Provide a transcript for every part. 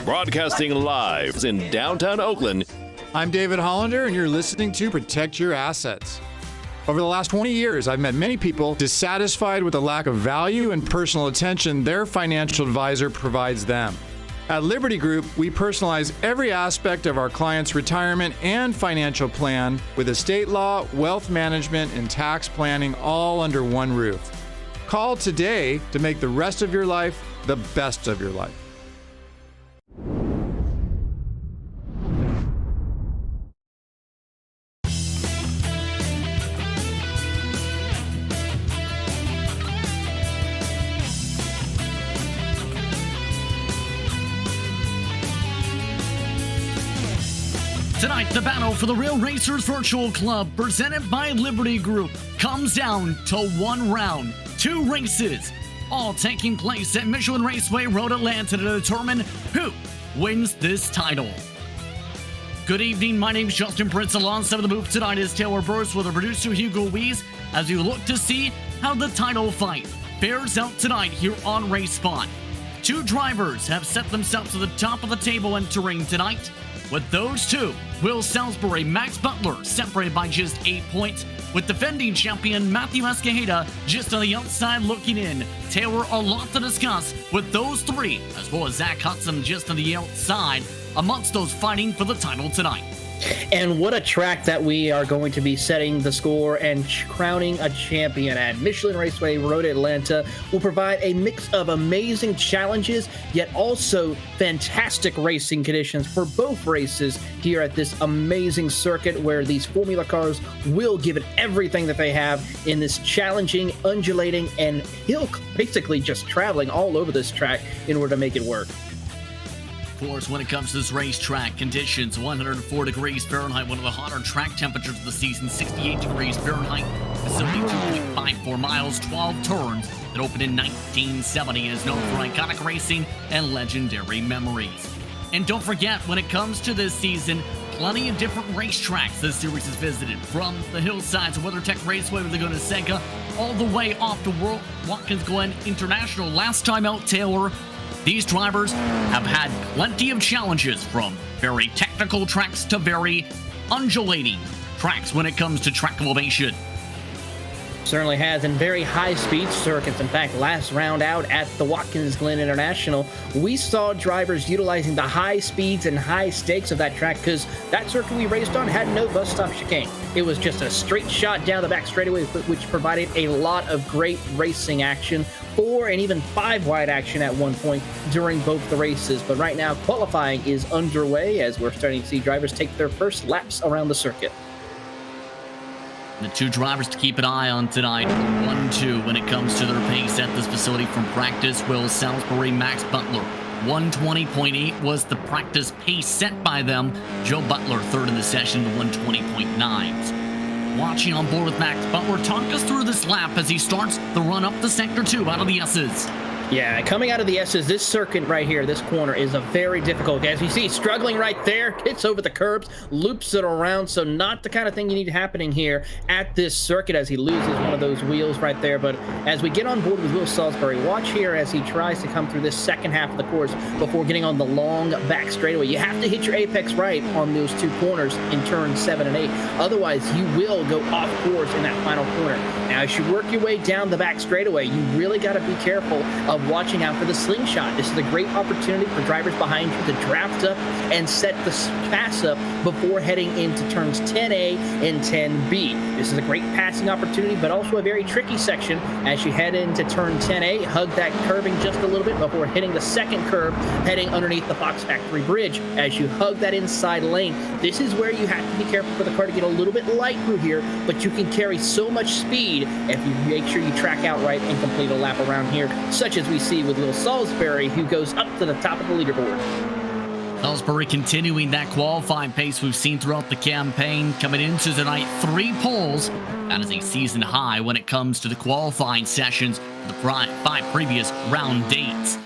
Broadcasting live in downtown Oakland. I'm David Hollander, and you're listening to Protect Your Assets. Over the last 20 years, I've met many people dissatisfied with the lack of value and personal attention their financial advisor provides them. At Liberty Group, we personalize every aspect of our clients' retirement and financial plan with estate law, wealth management, and tax planning all under one roof. Call today to make the rest of your life the best of your life. Tonight, the battle for the Real Racers Virtual Club, presented by Liberty Group, comes down to one round, 2 races, all taking place at Michelin Raceway Road, Atlanta to determine who wins this title. Good evening, my name is Justin Prince. Alongside the booth tonight is Taylor Burris with our producer Hugo Weiss, as you look to see how the title fight fares out tonight here on RaceSpot. 2 drivers have set themselves to the top of the table entering tonight. With those 2, Will Salisbury, Max Butler, separated by just 8 points, with defending champion Matthew Escajeda just on the outside looking in. Taylor, a lot to discuss with those 3, as well as Zach Hudson just on the outside, amongst those fighting for the title tonight. And what a track that we are going to be setting the score and crowning a champion at. Michelin Raceway Road, Atlanta will provide a mix of amazing challenges, yet also fantastic racing conditions for both races here at this amazing circuit, where these Formula cars will give it everything that they have in this challenging, undulating, and hill, basically just traveling all over this track in order to make it work. Of course, when it comes to this racetrack, conditions 104 degrees Fahrenheit, one of the hotter track temperatures of the season, 68 degrees Fahrenheit, facility 2.54 miles, 12 turns that opened in 1970 and is known for iconic racing and legendary memories. And don't forget, when it comes to this season, plenty of different racetracks this series has visited, from the hillsides of WeatherTech Raceway with Laguna Seca, all the way off to Watkins Glen International. Last time out, Taylor, these drivers have had plenty of challenges, from very technical tracks to very undulating tracks when it comes to track elevation. Certainly has, and very high-speed circuits. In fact, last round out at the Watkins Glen International, we saw drivers utilizing the high speeds and high stakes of that track, because that circuit we raced on had no bus stop chicane. It was just a straight shot down the back straightaway, which provided a lot of great racing action, 4 and even 5 wide action at one point during both the races. But right now, qualifying is underway as we're starting to see drivers take their first laps around the circuit. The 2 drivers to keep an eye on tonight, 1-2 when it comes to their pace at this facility from practice. Will Salisbury, Max Butler. 120.8 was the practice pace set by them. Joe Butler, 3rd in the session, the 120.9s. Watching on board with Max Butler, talk us through this lap as he starts the run up to Sector 2 out of the S's. Yeah, coming out of the S's, this circuit right here, this corner, is a very difficult. As you see, struggling right there, hits over the curbs, loops it around, so not the kind of thing you need happening here at this circuit as he loses one of those wheels right there. But as we get on board with Will Salisbury, watch here as he tries to come through this second half of the course before getting on the long back straightaway. You have to hit your apex right on those 2 corners in turns 7 and 8. Otherwise, you will go off course in that final corner. Now, as you work your way down the back straightaway, you really got to be careful of watching out for the slingshot. This is a great opportunity for drivers behind you to draft up and set the pass up before heading into turns 10A and 10B. This is a great passing opportunity, but also a very tricky section as you head into turn 10A. Hug that curbing just a little bit before hitting the second curb, heading underneath the Fox Factory Bridge. As you hug that inside lane, this is where you have to be careful for the car to get a little bit light through here, but you can carry so much speed if you make sure you track out right and complete a lap around here, such as we see with Will Salisbury, who goes up to the top of the leaderboard. Salisbury continuing that qualifying pace we've seen throughout the campaign, coming into tonight 3 poles. That is a season high when it comes to the qualifying sessions for the 5 previous round dates.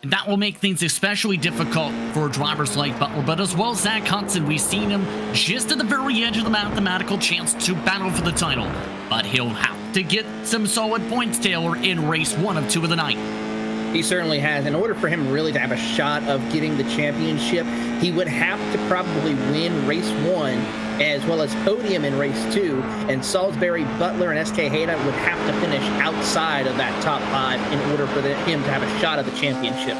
And that will make things especially difficult for drivers like Butler, but as well as Zach Hudson. We've seen him just at the very edge of the mathematical chance to battle for the title. But he'll have to get some solid points, Taylor, in race 1 of 2 of the night. He certainly has. In order for him really to have a shot of getting the championship, he would have to probably win race 1 as well as podium in race 2, and Salisbury, Butler, and SK Hayda would have to finish outside of that top 5 in order for him to have a shot at the championship.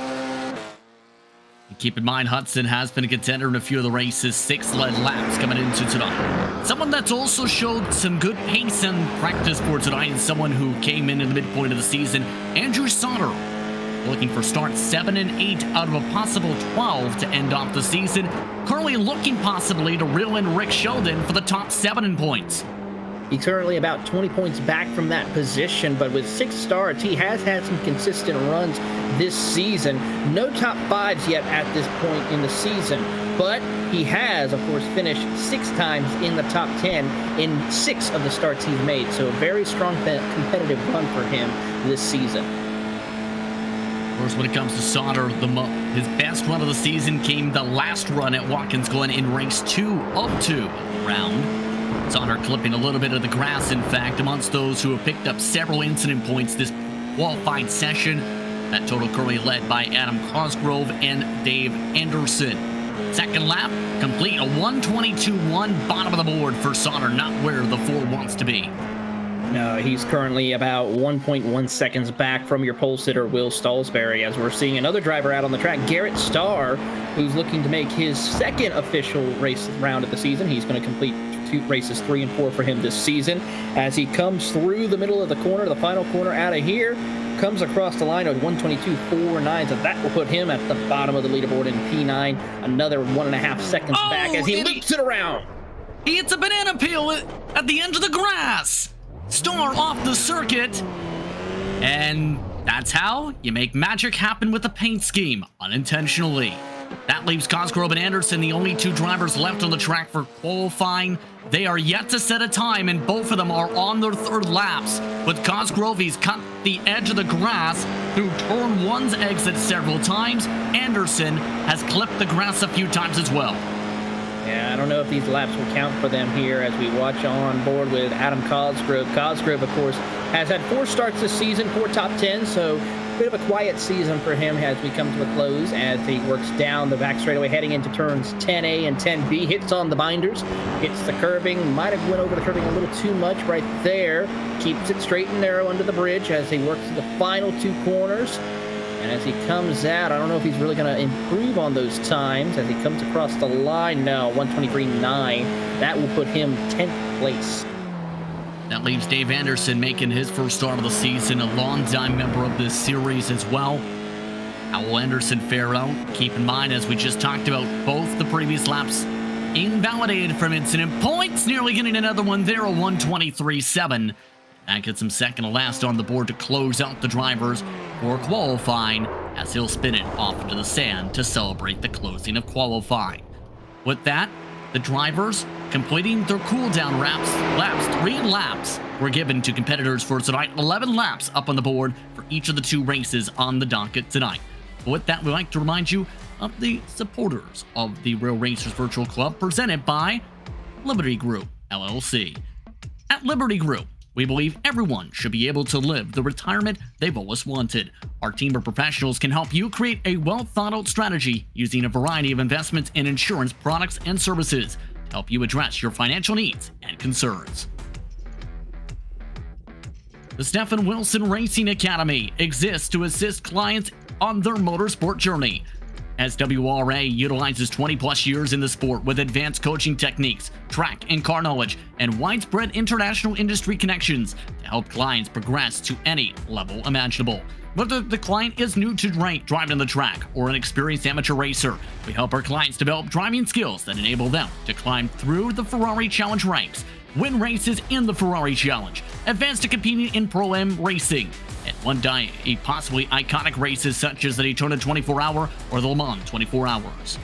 Keep in mind, Hudson has been a contender in a few of the races, 6 lead laps coming into tonight. Someone that's also showed some good pace and practice for tonight, and someone who came in the midpoint of the season, Andrew Sauter, looking for starts 7 and 8 out of a possible 12 to end off the season. Currently looking possibly to reel in Rick Sheldon for the top 7 in points. He's currently about 20 points back from that position, but with 6 starts, he has had some consistent runs this season. No top 5s yet at this point in the season, but he has, of course, finished 6 times in the top 10 in 6 of the starts he's made. So a very strong competitive run for him this season. Of course, when it comes to Sauter, his best run of the season came the last run at Watkins Glen in race 2 of 2 round. Sauter clipping a little bit of the grass, in fact, amongst those who have picked up several incident points this qualifying session. That total currently led by Adam Cosgrove and Dave Anderson. Second lap, complete a 1:22.1, bottom of the board for Sauter, not where the 4 wants to be. No, he's currently about 1.1 seconds back from your pole sitter, Will Stalsbury, as we're seeing another driver out on the track, Garrett Starr, who's looking to make his second official race round of the season. He's going to complete races 3 and 4 for him this season. As he comes through the middle of the corner, the final corner out of here, comes across the line with 1:22.49, so that will put him at the bottom of the leaderboard in P9, another 1.5 seconds back as he loops it around. He hits a banana peel at the end of the grass. Starr off the circuit, and that's how you make magic happen with the paint scheme, unintentionally. That leaves Cosgrove and Anderson the only 2 drivers left on the track for qualifying. They are yet to set a time, and both of them are on their 3rd laps. With Cosgrove, he's cut the edge of the grass through turn 1's exit several times. Anderson has clipped the grass a few times as well. Yeah, I don't know if these laps will count for them here as we watch on board with Adam Cosgrove. Cosgrove, of course, has had 4 starts this season, 4 top 10, so a bit of a quiet season for him as we come to a close as he works down the back straightaway heading into turns 10A and 10B, hits on the binders, hits the curbing, might have went over the curbing a little too much right there, keeps it straight and narrow under the bridge as he works the final 2 corners. And as he comes out, I don't know if he's really going to improve on those times as he comes across the line now, 1:23.9. That will put him 10th place. That leaves Dave Anderson making his first start of the season, a longtime member of this series as well. How will Anderson fare out? Keep in mind, as we just talked about, both the previous laps invalidated from incident points, nearly getting another one there, a 1:23.7. That gets him second to last on the board to close out the drivers for qualifying, as he'll spin it off into the sand to celebrate the closing of qualifying. With that, the drivers completing their cool-down laps, 3 laps were given to competitors for tonight, 11 laps up on the board for each of the 2 races on the docket tonight. With that, we'd like to remind you of the supporters of the Real Racers Virtual Club, presented by Liberty Group, LLC. At Liberty Group, we believe everyone should be able to live the retirement they've always wanted. Our team of professionals can help you create a well-thought-out strategy using a variety of investments and insurance products and services to help you address your financial needs and concerns. The Stephen Wilson Racing Academy exists to assist clients on their motorsport journey. SWRA utilizes 20-plus years in the sport with advanced coaching techniques, track and car knowledge, and widespread international industry connections to help clients progress to any level imaginable. Whether the client is new to driving the track or an experienced amateur racer, we help our clients develop driving skills that enable them to climb through the Ferrari Challenge ranks, win races in the Ferrari Challenge, advance to competing in Pro-Am racing, and one day a possibly iconic races such as the Daytona 24-hour or the Le Mans 24 hours.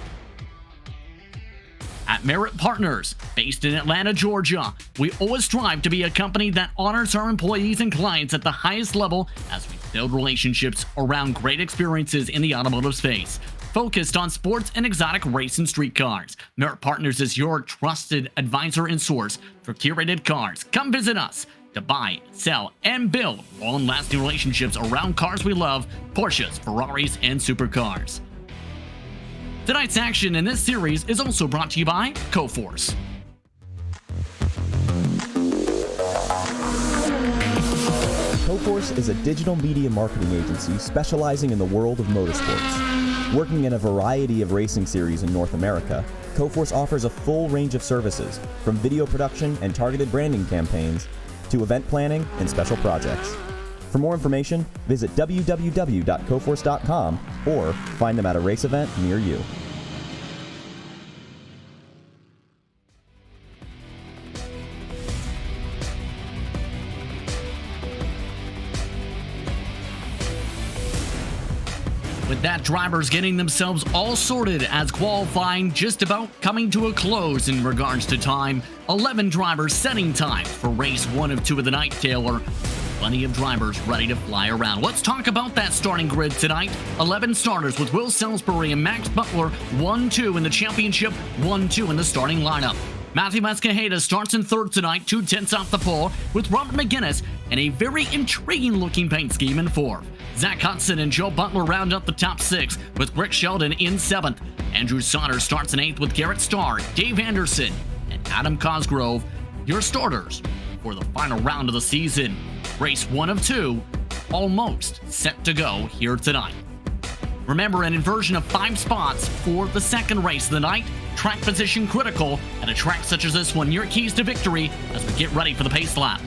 At Merit Partners, based in Atlanta, Georgia, we always strive to be a company that honors our employees and clients at the highest level as we build relationships around great experiences in the automotive space. Focused on sports and exotic race and street cars, Merit Partners is your trusted advisor and source for curated cars. Come visit us. to buy, sell, and build long-lasting relationships around cars we love, Porsches, Ferraris, and supercars. Tonight's action in this series is also brought to you by Coforce. Coforce is a digital media marketing agency specializing in the world of motorsports. Working in a variety of racing series in North America, Coforce offers a full range of services, from video production and targeted branding campaigns to event planning and special projects. For more information, visit www.coforce.com or find them at a race event near you. With that, drivers getting themselves all sorted as qualifying just about coming to a close in regards to time. 11 drivers setting time for race 1 of 2 of the night, Taylor. Plenty of drivers ready to fly around. Let's talk about that starting grid tonight. 11 starters with Will Salisbury and Max Butler, 1-2 in the championship, 1-2 in the starting lineup. Matthew Escajeda starts in third tonight, 2/10 off the pole, with Robert McGinnis and a very intriguing-looking paint scheme in fourth. Zach Hudson and Joe Butler round up the top 6, with Rick Sheldon in 7th. Andrew Sauter starts in 8th with Garrett Starr, Dave Anderson, and Adam Cosgrove, your starters for the final round of the season. Race 1 of 2, almost set to go here tonight. Remember, an inversion of 5 spots for the second race of the night. Track position critical at a track such as this one. Your keys to victory as we get ready for the pace lap.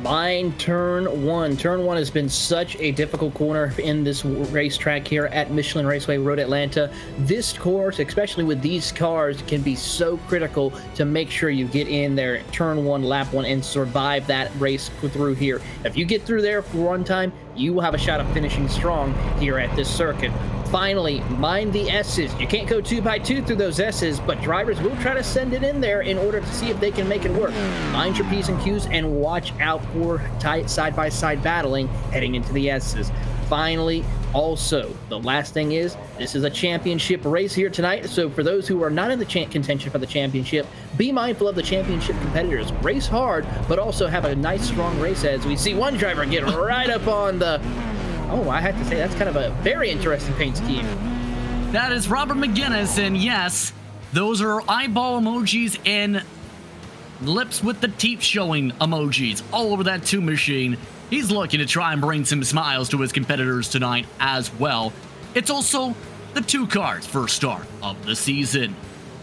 Mine, turn 1. Turn 1 has been such a difficult corner in this racetrack here at Michelin Raceway Road Atlanta. This course, especially with these cars, can be so critical to make sure you get in there turn 1, lap 1, and survive that race through here. If you get through there for one time, you will have a shot of finishing strong here at this circuit. Finally, mind the S's. You can't go 2x2 through those S's, but drivers will try to send it in there in order to see if they can make it work. Mind your P's and Q's and watch out for tight side-by-side battling heading into the S's. Finally, also, the last thing is, this is a championship race here tonight, so for those who are not in the contention for the championship, be mindful of the championship competitors. Race hard, but also have a nice, strong race as we see one driver get right up on the... Oh, I have to say, that's kind of a very interesting paint scheme. That is Robert McGinnis, and yes, those are eyeball emojis and lips with the teeth showing emojis all over that 2 machine. He's looking to try and bring some smiles to his competitors tonight as well. It's also the 2 cars' first start of the season.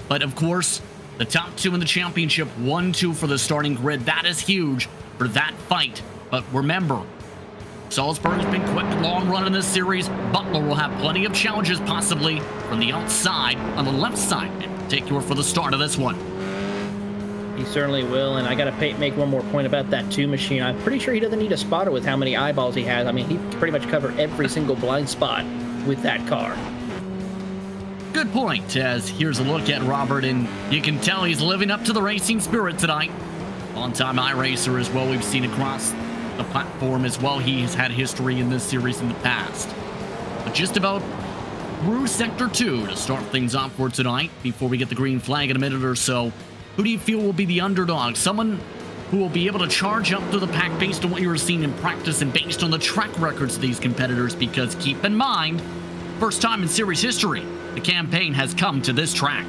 But of course, the top 2 in the championship, 1-2 for the starting grid. That is huge for that fight. But remember, Salisbury's been quick, long run in this series. Butler will have plenty of challenges, possibly from the outside on the left side, in particular for the start of this one. He certainly will, and I got to make one more point about that 2 machine. I'm pretty sure he doesn't need a spotter with how many eyeballs he has. I mean, he pretty much covered every single blind spot with that car. Good point, as here's a look at Robert, and you can tell he's living up to the racing spirit tonight. On-time iRacer as well, we've seen across the platform as well. He has had history in this series in the past. But just about through Sector 2 to start things off for tonight, before we get the green flag in a minute or so. Who do you feel will be the underdog? Someone who will be able to charge up to the pack based on what you were seeing in practice and based on the track records of these competitors, because keep in mind, first time in series history, the campaign has come to this track.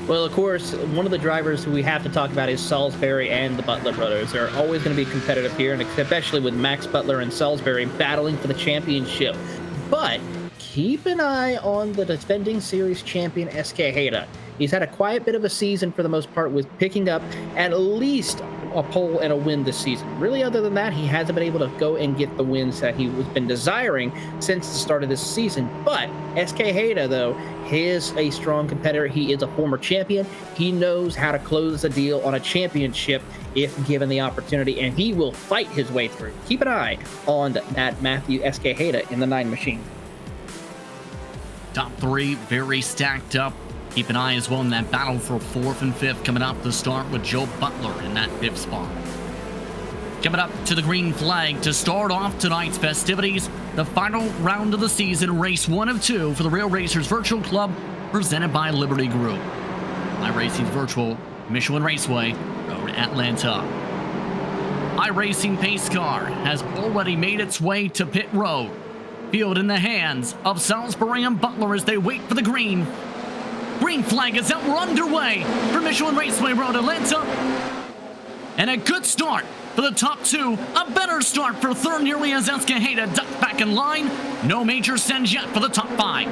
Well, of course, one of the drivers who we have to talk about is Salisbury and the Butler brothers. They're always going to be competitive here, and especially with Max Butler and Salisbury battling for the championship. But keep an eye on the defending series champion, Escajeda. He's had a quiet bit of a season for the most part, with picking up at least a pole and a win this season. Really, other than that, he hasn't been able to go and get the wins that he has been desiring since the start of this season. But Escajeda, though, is a strong competitor. He is a former champion. He knows how to close a deal on a championship if given the opportunity, and he will fight his way through. Keep an eye on that Matthew Escajeda in the 9 machine. Top 3 very stacked up. Keep an eye as well in that battle for 4th and 5th coming up to start with Joe Butler in that 5th spot. Coming up to the green flag to start off tonight's festivities, the final round of the season, race 1 of 2 for the Rail Racers Virtual Club, presented by Liberty Group. iRacing's virtual Michelin Raceway, Road Atlanta. iRacing pace car has already made its way to pit road. Field in the hands of Salisbury and Butler as they wait for the green. Green flag is out. We're underway for Michelin Raceway Road, Atlanta. And a good start for the top two. A better start for third, nearly as Escajeda ducked back in line. No major sends yet for the top five.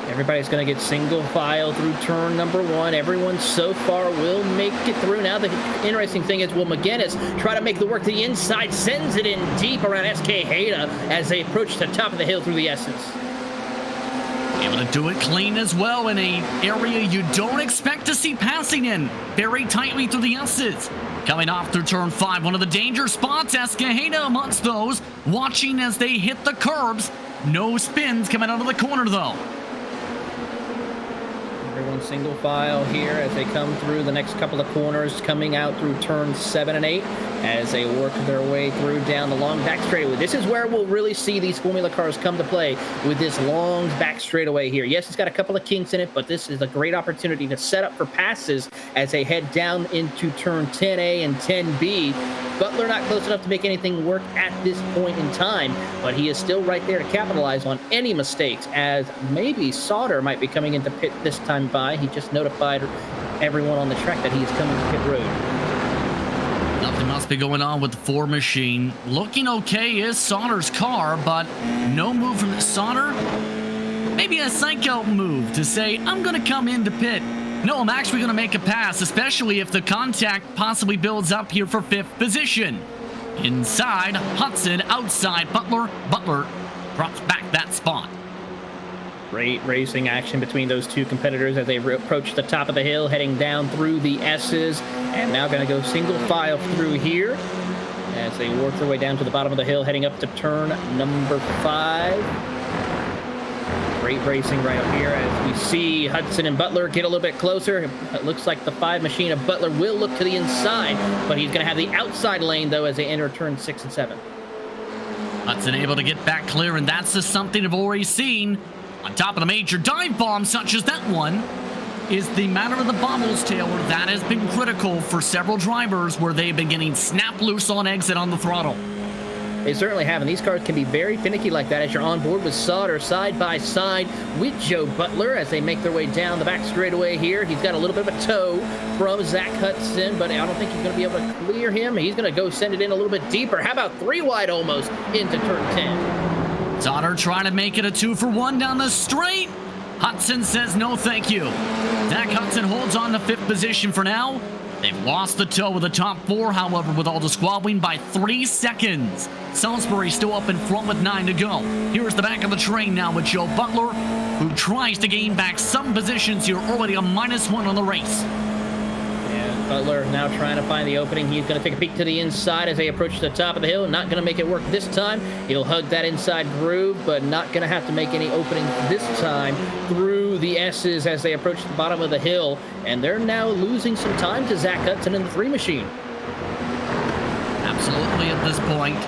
Everybody's going to get single file through turn number one. Everyone so far will make it through. Now the interesting thing is, will McGinnis try to make the work to the inside, sends it in deep around Escajeda as they approach the top of the hill through the S's. Able to do it clean as well in an area you don't expect to see passing in. Very tightly through the S's. Coming off through turn 5, one of the danger spots. Escajeda amongst those, watching as they hit the curbs. No spins coming out of the corner though. Everyone single file here as they come through the next couple of corners, coming out through turns 7 and 8 as they work their way through down the long back straightaway. This is where we'll really see these Formula cars come to play, with this long back straightaway here. Yes, it's got a couple of kinks in it, but this is a great opportunity to set up for passes as they head down into turn 10A and 10B. Butler not close enough to make anything work at this point in time, but he is still right there to capitalize on any mistakes, as maybe Sauter might be coming into pit this time by. He just notified everyone on the track that he is coming to pit road. Nothing must be going on with the Ford machine. Looking okay is Sauter's car, but no move from Sauter. Maybe a psycho move to say, I'm going to come into pit. No, I'm actually going to make a pass, especially if the contact possibly builds up here for 5th position. Inside, Hudson, outside, Butler. Butler drops back that spot. Great racing action between those two competitors as they approach the top of the hill, heading down through the S's, and now going to go single file through here as they work their way down to the bottom of the hill, heading up to turn number 5. Great racing right up here as we see Hudson and Butler get a little bit closer. It looks like the 5 machine of Butler will look to the inside, but he's going to have the outside lane, though, as they enter turn 6 and 7. Hudson able to get back clear, and that's just something I've already seen. On top of the major dive bomb, such as that one, is the matter of the bobbles, Taylor. That has been critical for several drivers where they've been getting snap loose on exit on the throttle. They certainly have, and these cars can be very finicky like that as you're on board with Sauter side by side with Joe Butler as they make their way down the back straightaway here. He's got a little bit of a tow from Zach Hudson, but I don't think he's going to be able to clear him. He's going to go send it in a little bit deeper. How about 3 wide almost into turn 10? Sauter trying to make it a 2-for-1 down the straight. Hudson says no thank you. Zach Hudson holds on to 5th position for now. They've lost the tow with the top 4, however, with all the squabbling by 3 seconds. Salisbury still up in front with 9 to go. Here's the back of the train now with Joe Butler, who tries to gain back some positions here, already a -1 on the race. Butler now trying to find the opening. He's going to take a peek to the inside as they approach the top of the hill. Not going to make it work this time. He'll hug that inside groove, but not going to have to make any openings this time through the S's as they approach the bottom of the hill. And they're now losing some time to Zach Hudson in the 3 machine. Absolutely at this point.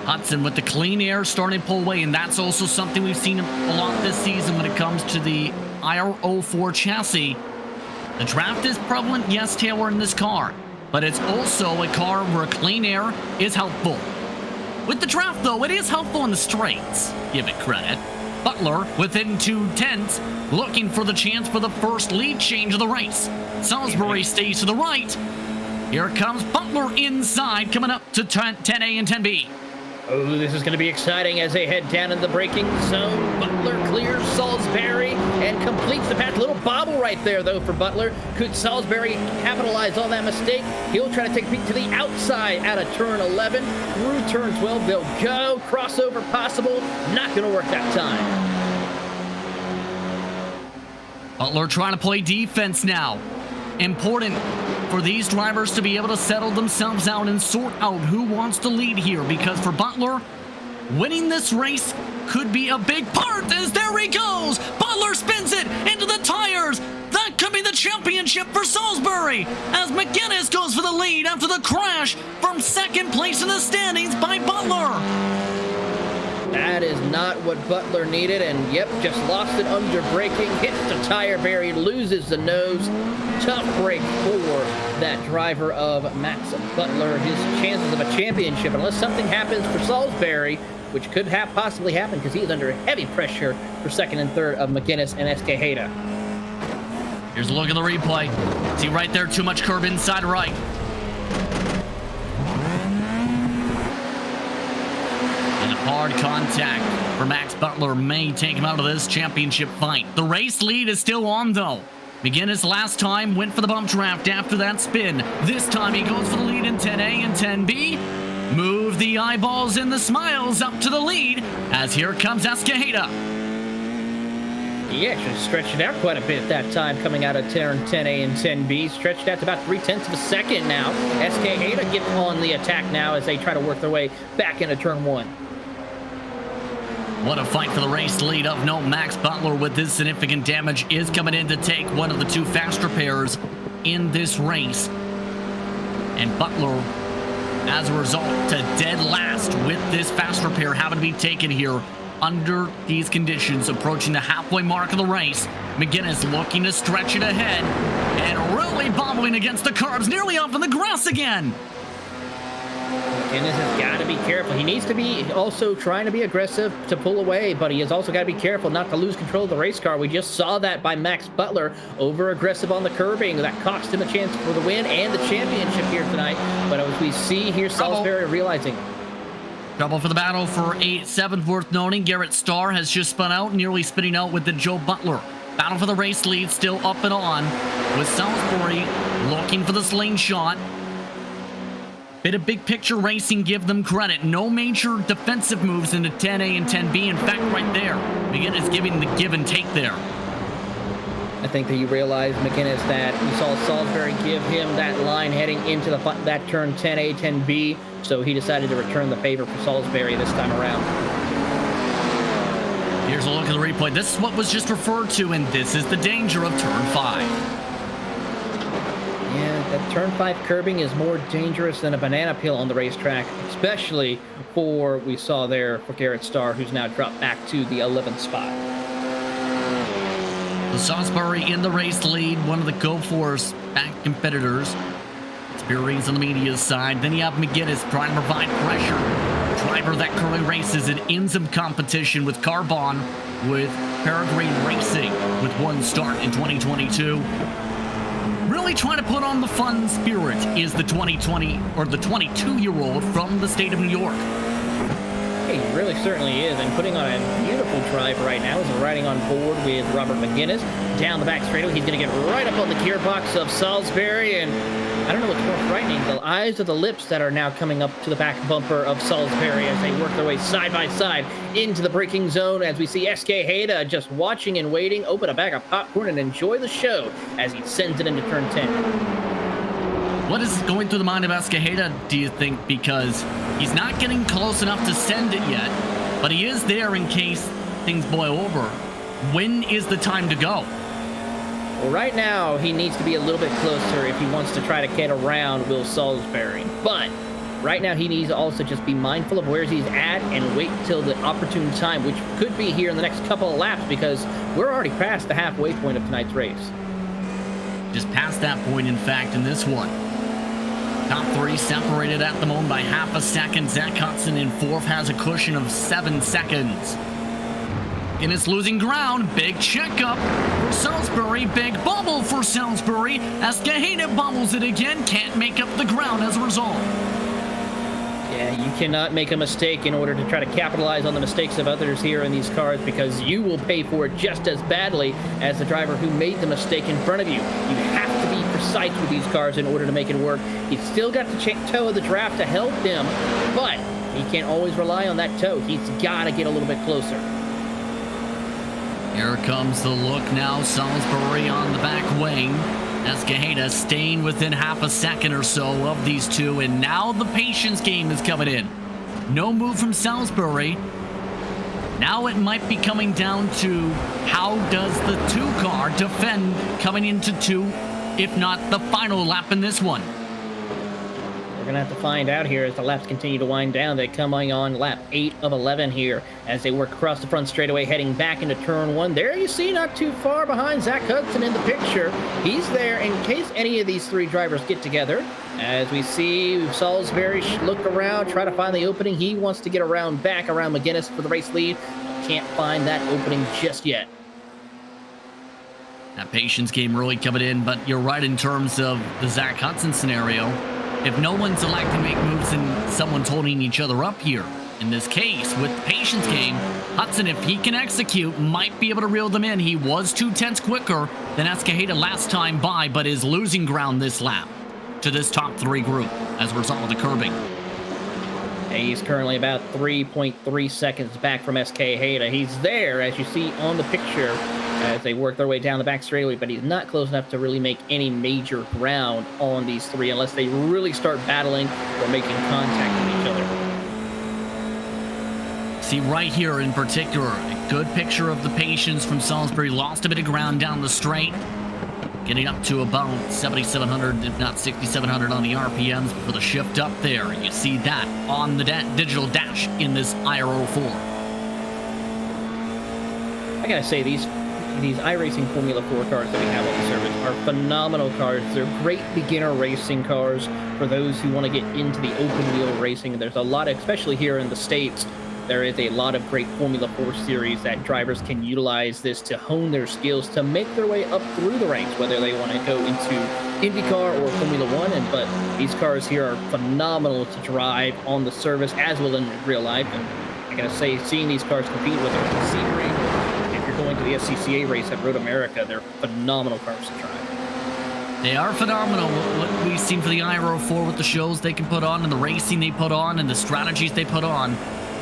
Hudson with the clean air starting to pull away, and that's also something we've seen a lot this season when it comes to the IR04 chassis. The draft is prevalent, yes, Taylor, in this car, but it's also a car where clean air is helpful. With the draft, though, it is helpful in the straights. Give it credit. Butler within 2 tenths, looking for the chance for the first lead change of the race. Salisbury stays to the right. Here comes Butler inside, coming up to 10A and 10B. Oh, this is going to be exciting as they head down in the braking zone. Butler clears Salisbury and completes the pass. Little bobble right there, though, for Butler. Could Salisbury capitalize on that mistake? He'll try to take a peek to the outside out of turn 11. Through turn 12, they'll go. Crossover possible. Not going to work that time. Butler trying to play defense now. Important for these drivers to be able to settle themselves out and sort out who wants to lead here, because for Butler, winning this race could be a big part as there he goes. Butler spins it into the tires. That could be the championship for Salisbury as McGinnis goes for the lead after the crash from 2nd place in the standings by Butler. That is not what Butler needed, and yep, just lost it under braking, hits the tire barrier, loses the nose. Tough break for that driver of Max Butler. His chances of a championship, unless something happens for Salisbury, which could possibly happen because he is under heavy pressure for second and third of McGinnis and Escajeda. Here's a look at the replay. See right there, too much curb inside right. And hard contact for Max Butler may take him out of this championship fight. The race lead is still on, though. McGinnis last time went for the bump draft after that spin. This time he goes for the lead in 10A and 10B. Move the eyeballs and the smiles up to the lead as here comes Escajeda. He actually stretched it out quite a bit that time coming out of turn 10A and 10B. Stretched out to about 0.3 of a second now. Escajeda gets on the attack now as they try to work their way back into turn 1. What a fight for the race lead. Of note, Max Butler with this significant damage is coming in to take one of the 2 faster pairs in this race. And Butler, as a result, to dead last with this faster pair having to be taken here under these conditions, approaching the halfway mark of the race. McGinnis looking to stretch it ahead and really bobbling against the curbs, nearly off in the grass again. McGinnis has got to be careful. He needs to be also trying to be aggressive to pull away, but he has also got to be careful not to lose control of the race car. We just saw that by Max Butler, over-aggressive on the curbing. That cost him a chance for the win and the championship here tonight. But as we see here, Salisbury realizing. Trouble for the battle for 7th, worth noting. Garrett Starr has just spun out, nearly spinning out with the Joe Butler. Battle for the race lead still up and on, with Salisbury looking for the slingshot. Bit of big picture racing, give them credit. No major defensive moves into 10A and 10B. In fact, right there, McGinnis giving the give and take there. I think that you realize, McGinnis, that you saw Salisbury give him that line heading into that turn 10A, 10B, so he decided to return the favor for Salisbury this time around. Here's a look at the replay. This is what was just referred to, and this is the danger of turn 5. Yeah, that turn 5 curbing is more dangerous than a banana peel on the racetrack, especially for, we saw there, for Garrett Starr, who's now dropped back to the 11th spot. The Salisbury in the race lead, one of the Go-Force back competitors. Experience on the media side. Then you have McGinnis trying to provide pressure. Driver that currently races in some competition with Carbon, with Peregrine Racing, with one start in 2022. Really trying to put on the fun spirit is the 2020 or the 22-year-old from the state of New York. He really certainly is, and putting on a beautiful drive right now as he's riding on board with Robert McGinnis down the back straightaway. He's going to get right up on the gearbox of Salisbury, and I don't know what's more frightening, the eyes or the lips that are now coming up to the back bumper of Salisbury as they work their way side by side into the braking zone, as we see Escajeda just watching and waiting, open a bag of popcorn and enjoy the show as he sends it into turn 10. What is going through the mind of Escajeda, do you think? Because he's not getting close enough to send it yet, but he is there in case things boil over. When is the time to go? Well, right now, he needs to be a little bit closer if he wants to try to get around Will Salisbury. But right now, he needs to also just be mindful of where he's at and wait until the opportune time, which could be here in the next couple of laps, because we're already past the halfway point of tonight's race. Just past that point, in fact, in this one. Top 3 separated at the moment by half a second. Zach Hudson in 4th has a cushion of 7 seconds. And it's losing ground. Big checkup for Salisbury. Big bubble for Salisbury. Escajeda bubbles it again. Can't make up the ground as a result. Yeah, you cannot make a mistake in order to try to capitalize on the mistakes of others here in these cars, because you will pay for it just as badly as the driver who made the mistake in front of you. You have to be precise with these cars in order to make it work. He's still got the toe of the draft to help him, but he can't always rely on that toe. He's got to get a little bit closer. Here comes the look now. Salisbury on the back wing. Escajeda staying within half a second or so of these two, and now the patience game is coming in. No move from Salisbury. Now it might be coming down to how does the 2 car defend coming into 2, if not the final lap in this one. We're going to have to find out here as the laps continue to wind down. They're coming on lap 8 of 11 here as they work across the front straightaway, heading back into turn 1. There you see, not too far behind, Zach Hudson in the picture. He's there in case any of these 3 drivers get together. As we see Salisbury look around, try to find the opening. He wants to get around back around McGinnis for the race lead. Can't find that opening just yet. That patience game really coming in, but you're right in terms of the Zach Hudson scenario. If no one's allowed to make moves and someone's holding each other up here, in this case, with the patience game, Hudson, if he can execute, might be able to reel them in. He was 2/10 quicker than Escajeda last time by, but is losing ground this lap to this top 3 group as a result of the curbing. He's currently about 3.3 seconds back from Escajeda. He's there, as you see on the picture, as they work their way down the back straightaway, but he's not close enough to really make any major ground on these 3 unless they really start battling or making contact with each other. See right here in particular, a good picture of the patience from Salisbury. Lost a bit of ground down the straight, getting up to about 7,700, if not 6,700 on the RPMs for the shift up there. You see that on the digital dash in this iRacing 4. I gotta say, these iRacing Formula 4 cars that we have on the service are phenomenal cars. They're great beginner racing cars for those who want to get into the open wheel racing. There's a lot, especially here in the States, there is a lot of great Formula 4 series that drivers can utilize this to hone their skills to make their way up through the ranks, whether they want to go into IndyCar or Formula 1. But these cars here are phenomenal to drive on the service as well in real life. And I gotta say, seeing these cars compete with the scenery, if you're going to the SCCA race at Road America, they're phenomenal cars to drive. They are phenomenal. What we've seen for the iRacing 4 with the shows they can put on and the racing they put on and the strategies they put on.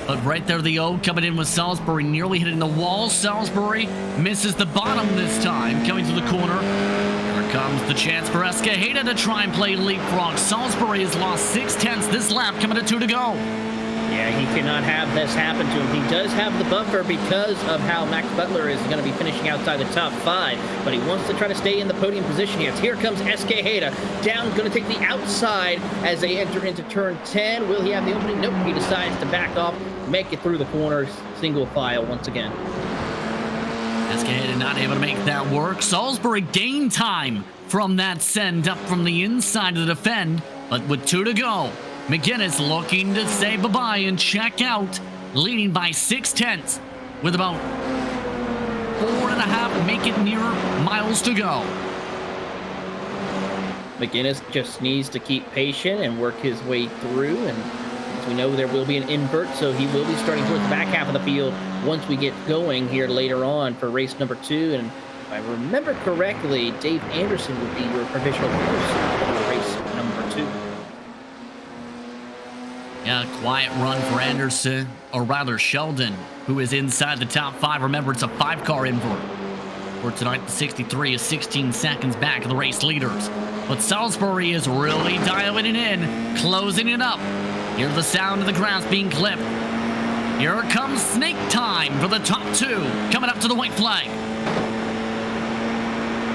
But right there, the O coming in with Salisbury, nearly hitting the wall. Salisbury misses the bottom this time, coming to the corner. Here comes the chance for Escajeda to try and play leapfrog. Salisbury has lost 6/10 this lap, coming to 2 to go. Yeah, he cannot have this happen to him. He does have the buffer because of how Max Butler is going to be finishing outside the top 5, but he wants to try to stay in the podium position here. Here comes Escajeda, down, going to take the outside as they enter into turn 10. Will he have the opening? Nope, he decides to back off, make it through the corners, single file once again. Escajeda not able to make that work. Salisbury gained time from that send up from the inside of the defend, but with 2 to go, McGinnis looking to say bye-bye and check out, leading by 6/10 with about 4.5, make it near miles to go. McGinnis just needs to keep patient and work his way through, and as we know, there will be an invert, so he will be starting towards the back half of the field once we get going here later on for race number 2. And if I remember correctly, Dave Anderson would be your provisional course for race number 2. Yeah, quiet run for Anderson, or rather Sheldon, who is inside the top 5. Remember, it's a 5-car invert. For tonight, the 63 is 16 seconds back of the race leaders. But Salisbury is really dialing it in, closing it up. Hear the sound of the grass being clipped. Here comes snake time for the top 2, coming up to the white flag.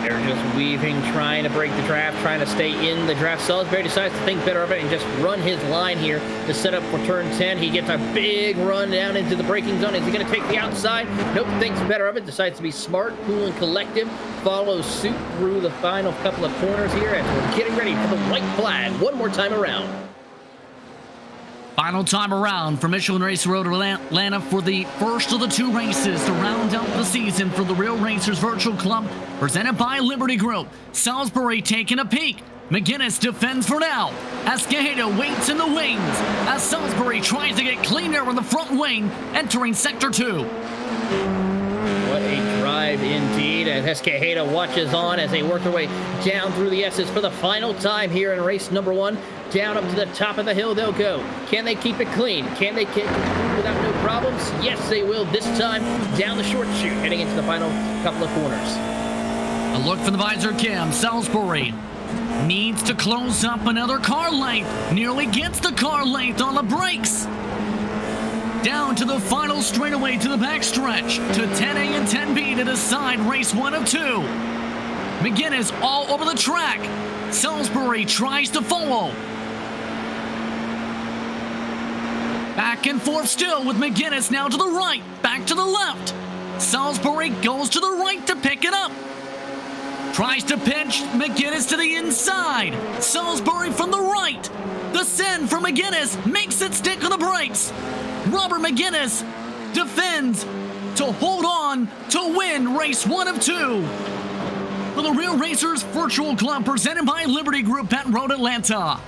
They're just weaving, trying to break the draft, trying to stay in the draft. Salisbury decides to think better of it and just run his line here to set up for turn 10. He gets a big run down into the braking zone. Is he going to take the outside? Nope, thinks better of it. Decides to be smart, cool, and collective. Follows suit through the final couple of corners here as we're getting ready for the white flag one more time around. Final time around for Michelin Race Road Atlanta for the first of the 2 races to round out the season for the Real Racers Virtual Club, presented by Liberty Group. Salisbury taking a peek. McGinnis defends for now. Escajeda waits in the wings as Salisbury tries to get clean air on the front wing, entering Sector 2. What a drive indeed, as Escajeda watches on as they work their way down through the S's for the final time here in race number 1. Down up to the top of the hill they'll go. Can they keep it clean? Can they get through without no problems? Yes, they will this time down the short chute, heading into the final couple of corners. A look from the visor cam. Salisbury needs to close up another car length. Nearly gets the car length on the brakes. Down to the final straightaway to the backstretch to 10A and 10B to decide race 1 of 2. McGinnis all over the track. Salisbury tries to follow. Back and forth still with McGinnis now to the right, back to the left. Salisbury goes to the right to pick it up. Tries to pinch McGinnis to the inside. Salisbury from the right. The send from McGinnis makes it stick on the brakes. Robert McGinnis defends to hold on to win race 1 of 2. For the Real Racers Virtual Club presented by Liberty Group at Road Atlanta.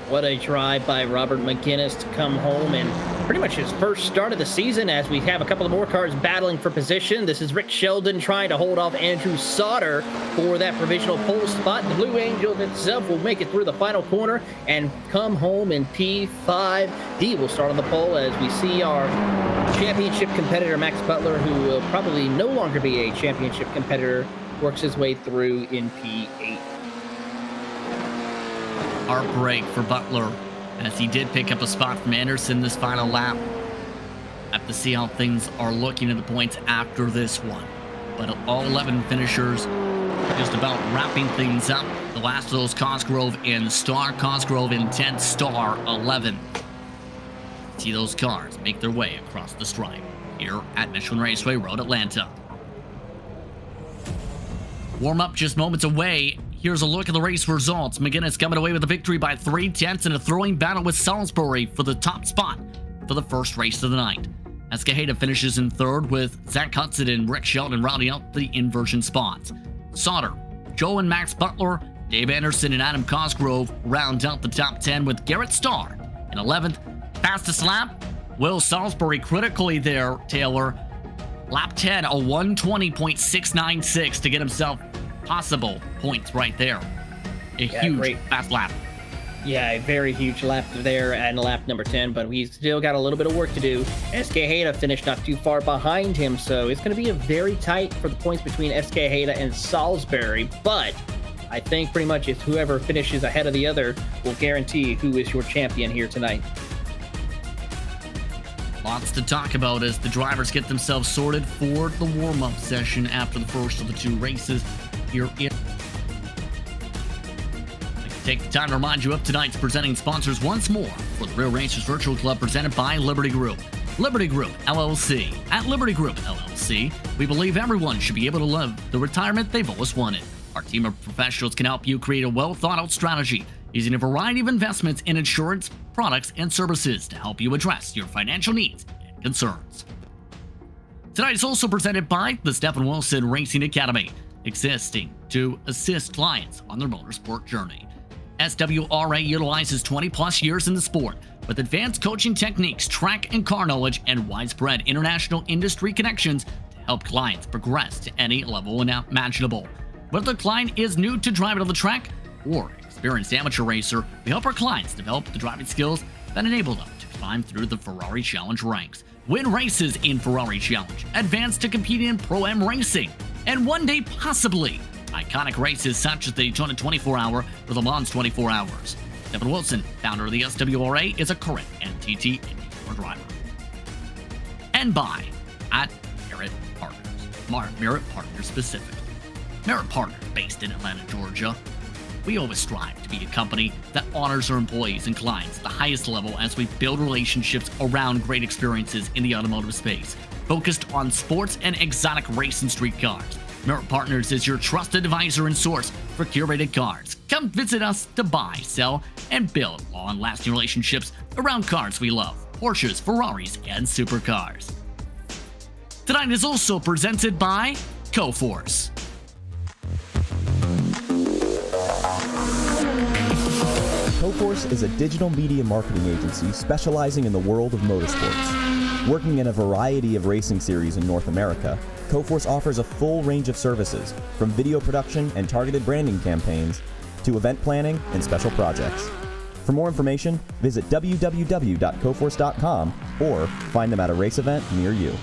What a drive by Robert McGinnis to come home, and pretty much his first start of the season as we have a couple of more cars battling for position. This is Rick Sheldon trying to hold off Andrew Sauter for that provisional pole spot. The Blue Angel itself will make it through the final corner and come home in P5. He will start on the pole as we see our championship competitor Max Butler, who will probably no longer be a championship competitor, works his way through in P8. Heartbreak for Butler as he did pick up a spot from Anderson this final lap. Have to see how things are looking at the points after this one. But all 11 finishers just about wrapping things up. The last of those Cosgrove and Star. Cosgrove in 10th, Star 11th. See those cars make their way across the stripe here at Michelin Raceway Road Atlanta. Warm up just moments away. Here's a look at the race results. McGinnis coming away with a victory by 3/10 in a throwing battle with Salisbury for the top spot for the first race of the night. Escajeda finishes in third with Zach Hudson and Rick Sheldon rounding out the inversion spots. Sauter, Joe and Max Butler, Dave Anderson and Adam Cosgrove round out the top 10 with Garrett Starr in 11th. Fastest lap, Will Salisbury critically there, Taylor. Lap 10, a 120.696 to get himself possible points right there. A huge fast lap. Yeah, a very huge lap there and lap number 10, but we still got a little bit of work to do. Escajeda finished not too far behind him, so it's going to be a very tight for the points between Escajeda and Salisbury, but I think pretty much it's whoever finishes ahead of the other will guarantee who is your champion here tonight. Lots to talk about as the drivers get themselves sorted for the warm-up session after the first of the 2 races here in. I'd like to take the time to remind you of tonight's presenting sponsors once more for the Real Racers Virtual Club presented by Liberty Group. Liberty Group, LLC. At Liberty Group, LLC, we believe everyone should be able to live the retirement they've always wanted. Our team of professionals can help you create a well-thought-out strategy using a variety of investments in insurance, products, and services to help you address your financial needs and concerns. Tonight is also presented by the Stephen Wilson Racing Academy, existing to assist clients on their motorsport journey. SWRA utilizes 20-plus years in the sport with advanced coaching techniques, track and car knowledge, and widespread international industry connections to help clients progress to any level imaginable. Whether the client is new to driving on the track or experienced amateur racer, we help our clients develop the driving skills that enable them to climb through the Ferrari Challenge ranks, win races in Ferrari Challenge, advance to compete in Pro-Am racing, and one day possibly iconic races such as the Daytona 24-hour or the Le Mans 24 Hours. Stephen Wilson, founder of the SWRA, is a current NTT IndyCar driver. And by at Merit Partners. Merit Partners specifically. Merit Partners, based in Atlanta, Georgia. We always strive to be a company that honors our employees and clients at the highest level as we build relationships around great experiences in the automotive space, focused on sports and exotic race and street cars. Merit Partners is your trusted advisor and source for curated cars. Come visit us to buy, sell, and build long-lasting relationships around cars we love, Porsches, Ferraris, and supercars. Tonight is also presented by Coforce. Coforce is a digital media marketing agency specializing in the world of motorsports. Working in a variety of racing series in North America, Coforce offers a full range of services, from video production and targeted branding campaigns to event planning and special projects. For more information, visit www.coforce.com or find them at a race event near you.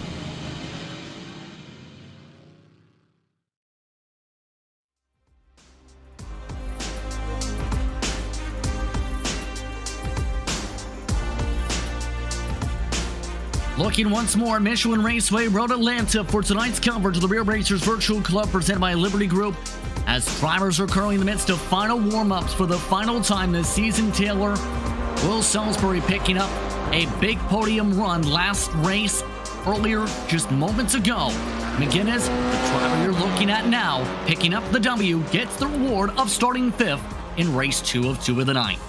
Looking once more at Michelin Raceway Road Atlanta for tonight's coverage of the Real Racers Virtual Club presented by Liberty Group. As drivers are currently in the midst of final warm-ups for the final time this season, Taylor, Will Salisbury picking up a big podium run last race earlier, just moments ago. McGinnis, the driver you're looking at now, picking up the W, gets the reward of starting 5th in race 2 of the night.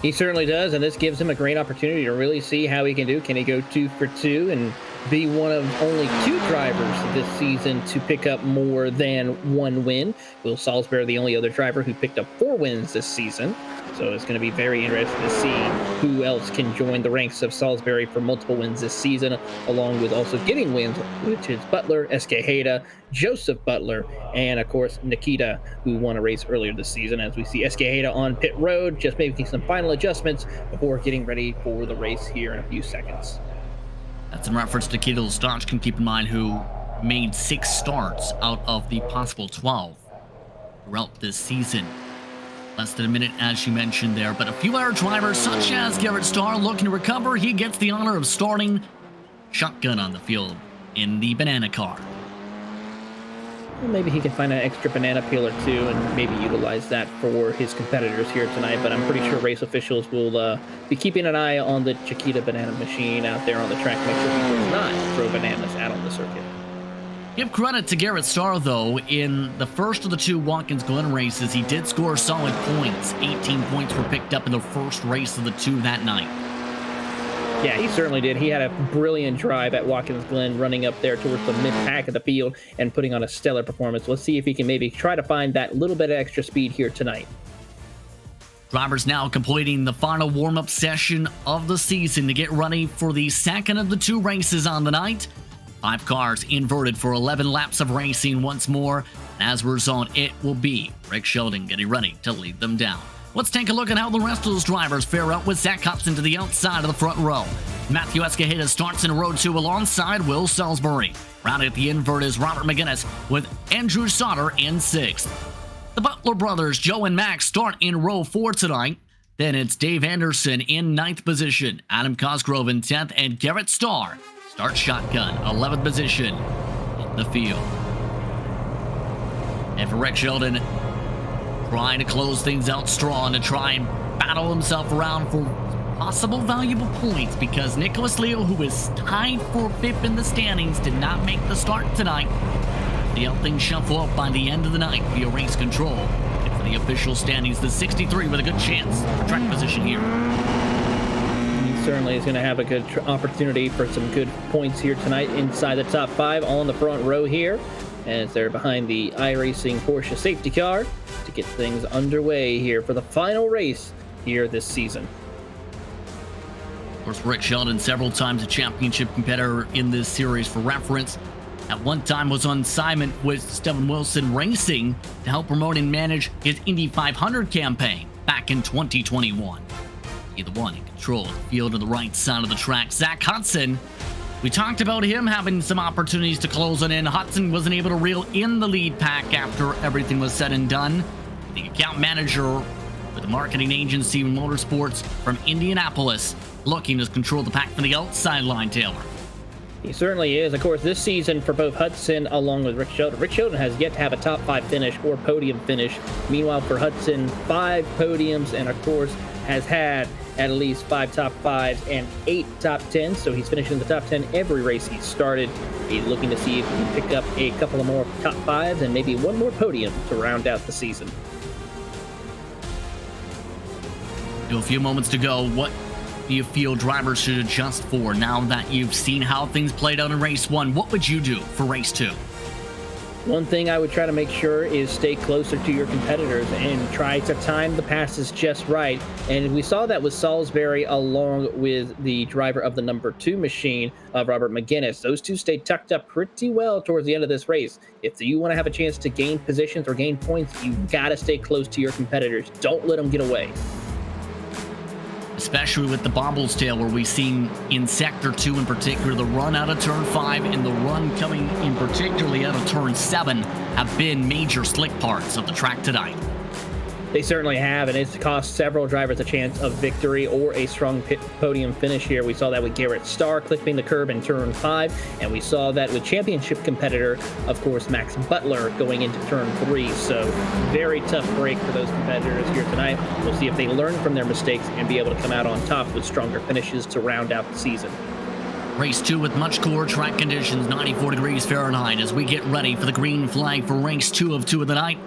He certainly does, and this gives him a great opportunity to really see how he can do. Can he go 2 for 2 and be one of only 2 drivers this season to pick up more than 1 win? Will Salisbury, the only other driver who picked up 4 wins this season. So it's going to be very interesting to see who else can join the ranks of Salisbury for multiple wins this season, along with also getting wins, which is Butler, Escajeda, Joseph Butler, and of course Nikita, who won a race earlier this season. As we see Escajeda on pit road, just making some final adjustments before getting ready for the race here in a few seconds. That's in reference to Nikita Stochkin, keep in mind, who made 6 starts out of the possible 12 throughout this season. Less than a minute, as you mentioned there, but a few other drivers, such as Garrett Starr, looking to recover. He gets the honor of starting shotgun on the field in the banana car. Well, maybe he can find an extra banana peel or 2 and maybe utilize that for his competitors here tonight, but I'm pretty sure race officials will be keeping an eye on the Chiquita banana machine out there on the track, make sure he does not throw bananas out on the circuit. Give credit to Garrett Starr, though. In the first of the 2 Watkins Glen races, he did score solid points. 18 points were picked up in the first race of the 2 that night. Yeah, he certainly did. He had a brilliant drive at Watkins Glen, running up there towards the mid-pack of the field and putting on a stellar performance. Let's see if he can maybe try to find that little bit of extra speed here tonight. Drivers now completing the final warm-up session of the season to get ready for the second of the 2 races on the night. 5 cars inverted for 11 laps of racing once more. As we're on, it will be Rick Sheldon getting ready to lead them down. Let's take a look at how the rest of those drivers fare out with Zach Hudson to the outside of the front row. Matthew Escajeda starts in row 2 alongside Will Salisbury. Rounding at the invert is Robert McGinnis with Andrew Sauter in 6th. The Butler brothers, Joe and Max, start in row 4 tonight. Then it's Dave Anderson in 9th position, Adam Cosgrove in 10th, and Garrett Starr starts shotgun, 11th position in the field. And for Rick Sheldon, trying to close things out strong to try and battle himself around for possible valuable points, because Nicholas Leo, who is tied for 5th in the standings, did not make the start tonight. The things shuffle up by the end of the night via race control. And for the official standings, the 63 with a good chance for track position here. Certainly is going to have a good opportunity for some good points here tonight inside the top 5 on the front row here, as they're behind the iRacing Porsche safety car to get things underway here for the final race here this season. Of course, Rick Sheldon, several times a championship competitor in this series. For reference, at one time was on assignment with Steven Wilson Racing to help promote and manage his Indy 500 campaign back in 2021. The one in control of the field on the right side of the track, Zach Hudson. We talked about him having some opportunities to close it in. Hudson wasn't able to reel in the lead pack after everything was said and done. The account manager with the marketing agency Motorsports from Indianapolis looking to control the pack from the outside line, Taylor. He certainly is. Of course, this season for both Hudson along with Rick Sheldon has yet to have a top 5 finish or podium finish. Meanwhile, for Hudson, 5 podiums, and of course has had at least 5 top 5s and 8 top 10s. So he's finishing in the top 10 every race he's started. He's looking to see if he can pick up a couple of more top 5s and maybe one more podium to round out the season. Still a few moments to go. What do you feel drivers should adjust for now that you've seen how things played out in race 1? What would you do for race 2? One thing I would try to make sure is stay closer to your competitors and try to time the passes just right. And we saw that with Salisbury along with the driver of the number 2 machine, Robert McGinnis. Those 2 stayed tucked up pretty well towards the end of this race. If you want to have a chance to gain positions or gain points, you got to stay close to your competitors. Don't let them get away. Especially with the bobbles, tail, where we've seen in Sector 2 in particular, the run out of Turn 5 and the run coming in particularly out of Turn 7 have been major slick parts of the track tonight. They certainly have, and it's cost several drivers a chance of victory or a strong podium finish here. We saw that with Garrett Starr clipping the curb in turn 5, and we saw that with championship competitor, of course, Max Butler going into turn 3. So very tough break for those competitors here tonight. We'll see if they learn from their mistakes and be able to come out on top with stronger finishes to round out the season. Race 2 with much cooler track conditions, 94 degrees Fahrenheit, as we get ready for the green flag for race 2 of the night.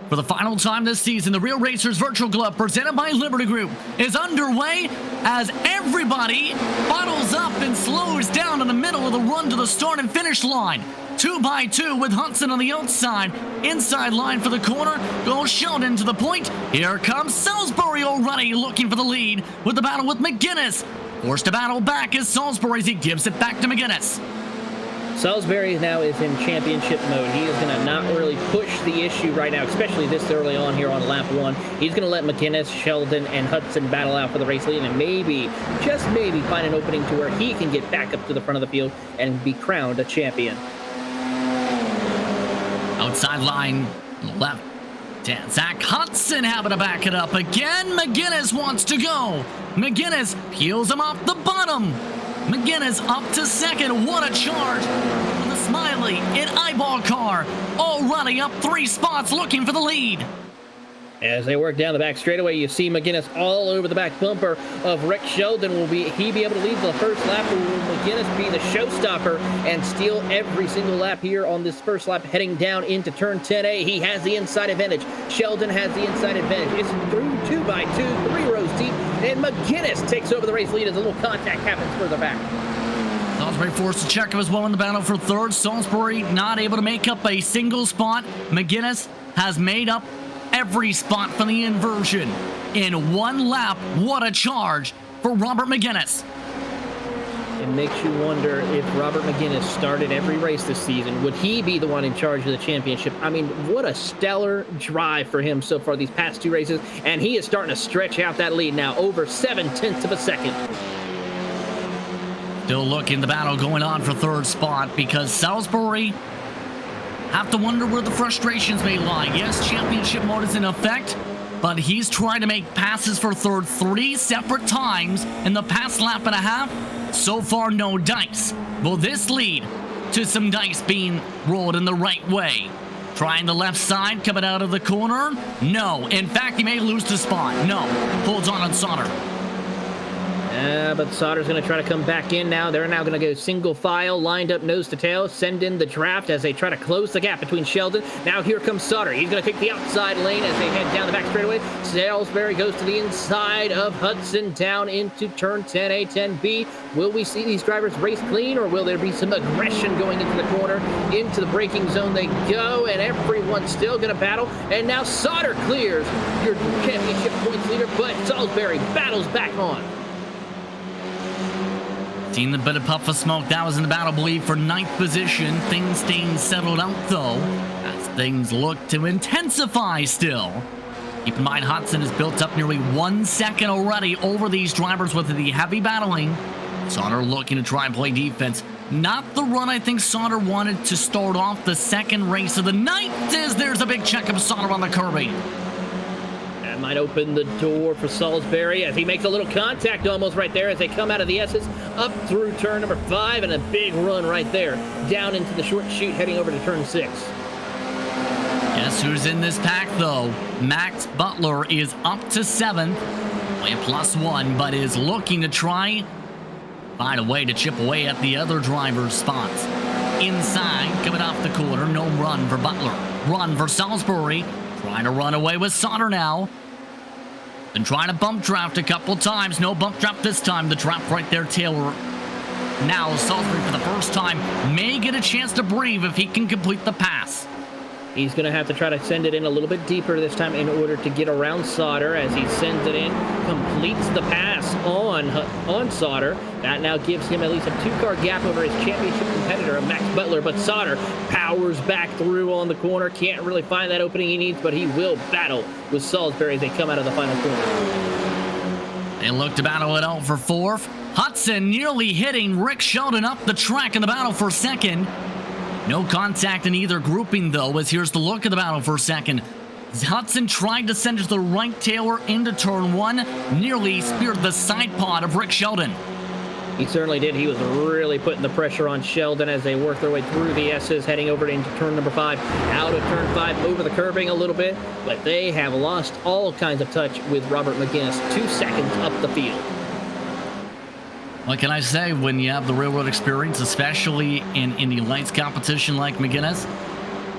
For the final time this season, the Real Racers Virtual Club, presented by Liberty Group, is underway as everybody bottles up and slows down in the middle of the run to the start and finish line. 2 by 2 with Hudson on the outside. Inside line for the corner. Goes Sheldon to the point. Here comes Salisbury already looking for the lead with the battle with McGuinness. Forced to battle back as Salisbury as he gives it back to McGuinness. Salisbury now is in championship mode. He is going to not really push the issue right now, especially this early on here on lap 1. He's going to let McGuinness, Sheldon, and Hudson battle out for the race lead and maybe, just maybe, find an opening to where he can get back up to the front of the field and be crowned a champion. Outside line, left. Zach Hudson having to back it up again. McGuinness wants to go. McGuinness peels him off the bottom. McGuinness up to second. What a charge for the Smiley in eyeball car. Already up 3 spots looking for the lead. As they work down the back straightaway, you see McGuinness all over the back bumper of Rick Sheldon. Will he be able to lead the first lap, or will McGuinness be the showstopper and steal every single lap here on this first lap heading down into turn 10A? He has the inside advantage. Sheldon has the inside advantage. It's through 2 by 2, 3 rows deep, and McGuinness takes over the race lead as a little contact happens further back. Salisbury forced to check him as well in the battle for third. Salisbury not able to make up a single spot. McGuinness has made up every spot for the inversion in 1 lap. What a charge for Robert McGuinness. It makes you wonder if Robert McGuinness started every race this season, would he be the one in charge of the championship? I mean, what a stellar drive for him so far these past 2 races, and he is starting to stretch out that lead now over 7/10 of a second. Still looking the battle going on for third spot because Salisbury have to wonder where the frustrations may lie. Yes, championship mode is in effect, but he's trying to make passes for third 3 separate times in the past lap and a half. So far, no dice. Will this lead to some dice being rolled in the right way? Trying the left side, coming out of the corner? No. In fact, he may lose the spot. No. Holds on Sauter. But Sauter's going to try to come back in now. They're now going to go single file, lined up nose to tail, send in the draft as they try to close the gap between Sheldon. Now here comes Sauter. He's going to take the outside lane as they head down the back straightaway. Salisbury goes to the inside of Hudson down into turn 10A, 10B. Will we see these drivers race clean, or will there be some aggression going into the corner? Into the braking zone they go, and everyone's still going to battle. And now Sauter clears your championship points leader, but Salisbury battles back on. Seen the bit of puff of smoke. That was in the battle, I believe, for 9th position. Things staying settled out, though, as things look to intensify still. Keep in mind, Hudson has built up nearly 1 second already over these drivers with the heavy battling. Sauter looking to try and play defense. Not the run I think Sauter wanted to start off the second race of the night, as there's a big check of Sauter on the curbing. That might open the door for Salisbury as he makes a little contact almost right there as they come out of the S's up through turn number 5, and a big run right there down into the short chute heading over to turn 6. Guess who's in this pack, though? Max Butler is up to 7th, only a +1, but is looking to try find a way to chip away at the other driver's spots. Inside, coming off the corner, no run for Butler. Run for Salisbury, trying to run away with Sauter now. Been trying to bump draft a couple times. No bump draft this time. The draft right there, Taylor. Now Salisbury for the first time may get a chance to breathe if he can complete the pass. He's going to have to try to send it in a little bit deeper this time in order to get around Sauter as he sends it in, completes the pass on Sauter. That now gives him at least a 2-car gap over his championship competitor, Max Butler, but Sauter powers back through on the corner. Can't really find that opening he needs, but he will battle with Salisbury as they come out of the final corner. They look to battle it out for 4th. Hudson nearly hitting Rick Sheldon up the track in the battle for 2nd. No contact in either grouping, though, as here's the look of the battle for 2nd. Hudson tried to send it to the right, Taylor, into turn 1, nearly speared the side pod of Rick Sheldon. He certainly did. He was really putting the pressure on Sheldon as they work their way through the S's, heading over into turn number 5, out of turn 5, over the curbing a little bit, but they have lost all kinds of touch with Robert McGinnis, 2 seconds up the field. What can I say when you have the railroad experience, especially in Indy Lights competition like McGinnis?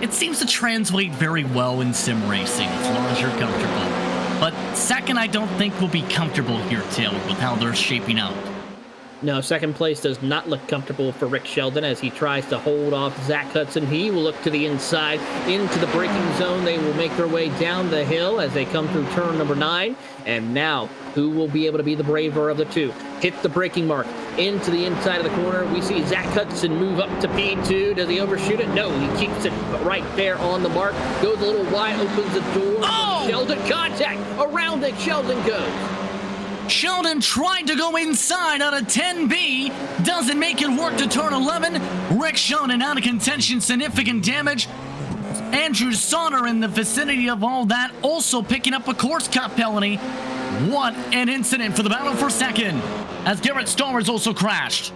It seems to translate very well in sim racing, as long as you're comfortable. But second, I don't think we'll be comfortable here, Taylor, with how they're shaping out. No, second place does not look comfortable for Rick Sheldon as he tries to hold off Zach Hudson. He will look to the inside into the braking zone. They will make their way down the hill as they come through turn number 9. And now, who will be able to be the braver of the two? Hit the braking mark into the inside of the corner. We see Zach Hudson move up to P2. Does he overshoot it? No, he keeps it right there on the mark. Goes a little wide, opens the door. Oh! Sheldon, contact! Around it, Sheldon goes. Sheldon tried to go inside out of 10B, doesn't make it work to turn 11. Rick Sheldon out of contention, significant damage. Andrew Sauter in the vicinity of all that, also picking up a course cut penalty. What an incident for the battle for second, as Garrett Stallers also crashed.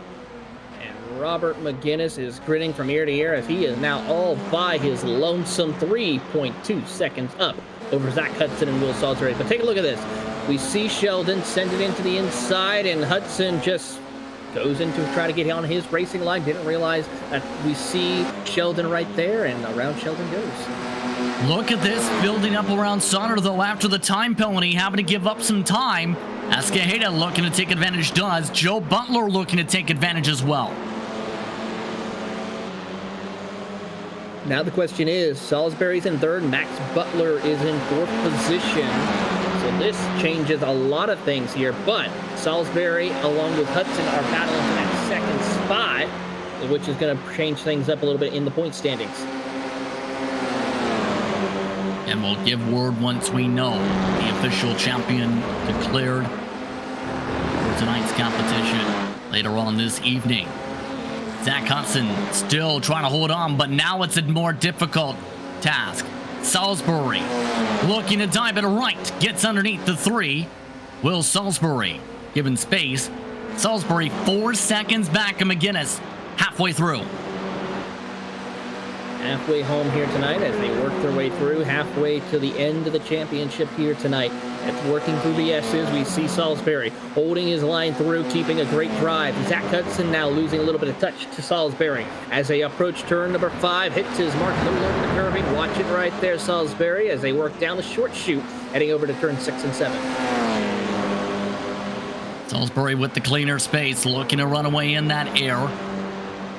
And Robert McGinnis is grinning from ear to ear as he is now all by his lonesome, 3.2 seconds up over Zach Hudson and Will Salisbury. But take a look at this. We see Sheldon send it into the inside, and Hudson just goes in to try to get on his racing line. Didn't realize that we see Sheldon right there, and around Sheldon goes. Look at this, building up around Sauter, though, after the time penalty, having to give up some time. Escajeda looking to take advantage does. Joe Butler looking to take advantage as well. Now the question is, Salisbury's in third, Max Butler is in 4th position. So this changes a lot of things here, but Salisbury along with Hudson are battling for that second spot, which is going to change things up a little bit in the point standings. And we'll give word once we know the official champion declared for tonight's competition later on this evening. Zach Hudson still trying to hold on, but now it's a more difficult task. Salisbury looking to dive it right, gets underneath the 3. Will Salisbury given space. Salisbury 4 seconds back of McGinnis halfway through. Halfway home here tonight as they work their way through, halfway to the end of the championship here tonight. It's working through the S's. We see Salisbury holding his line through, keeping a great drive. Zach Hudson now losing a little bit of touch to Salisbury as they approach turn number 5, hits his mark a little over the curbing. Watch it right there, Salisbury, as they work down the short chute, heading over to turn 6 and 7. Salisbury with the cleaner space, looking to run away in that air.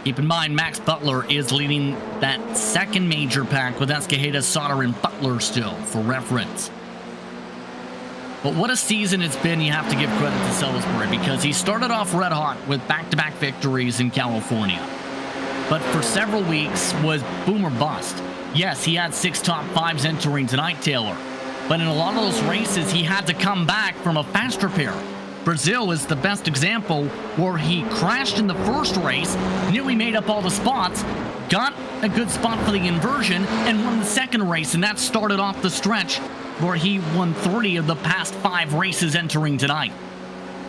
Keep in mind, Max Butler is leading that second major pack with Escajeda, Sauter, and Butler still, for reference. But what a season it's been, you have to give credit to Salisbury, because he started off red hot with back-to-back victories in California. But for several weeks was boom or bust. Yes, he had 6 top 5s entering tonight, Taylor. But in a lot of those races, he had to come back from a faster pair. Brazil is the best example, where he crashed in the first race, nearly made up all the spots, got a good spot for the inversion, and won the second race, and that started off the stretch where he won 3 of the past 5 races entering tonight.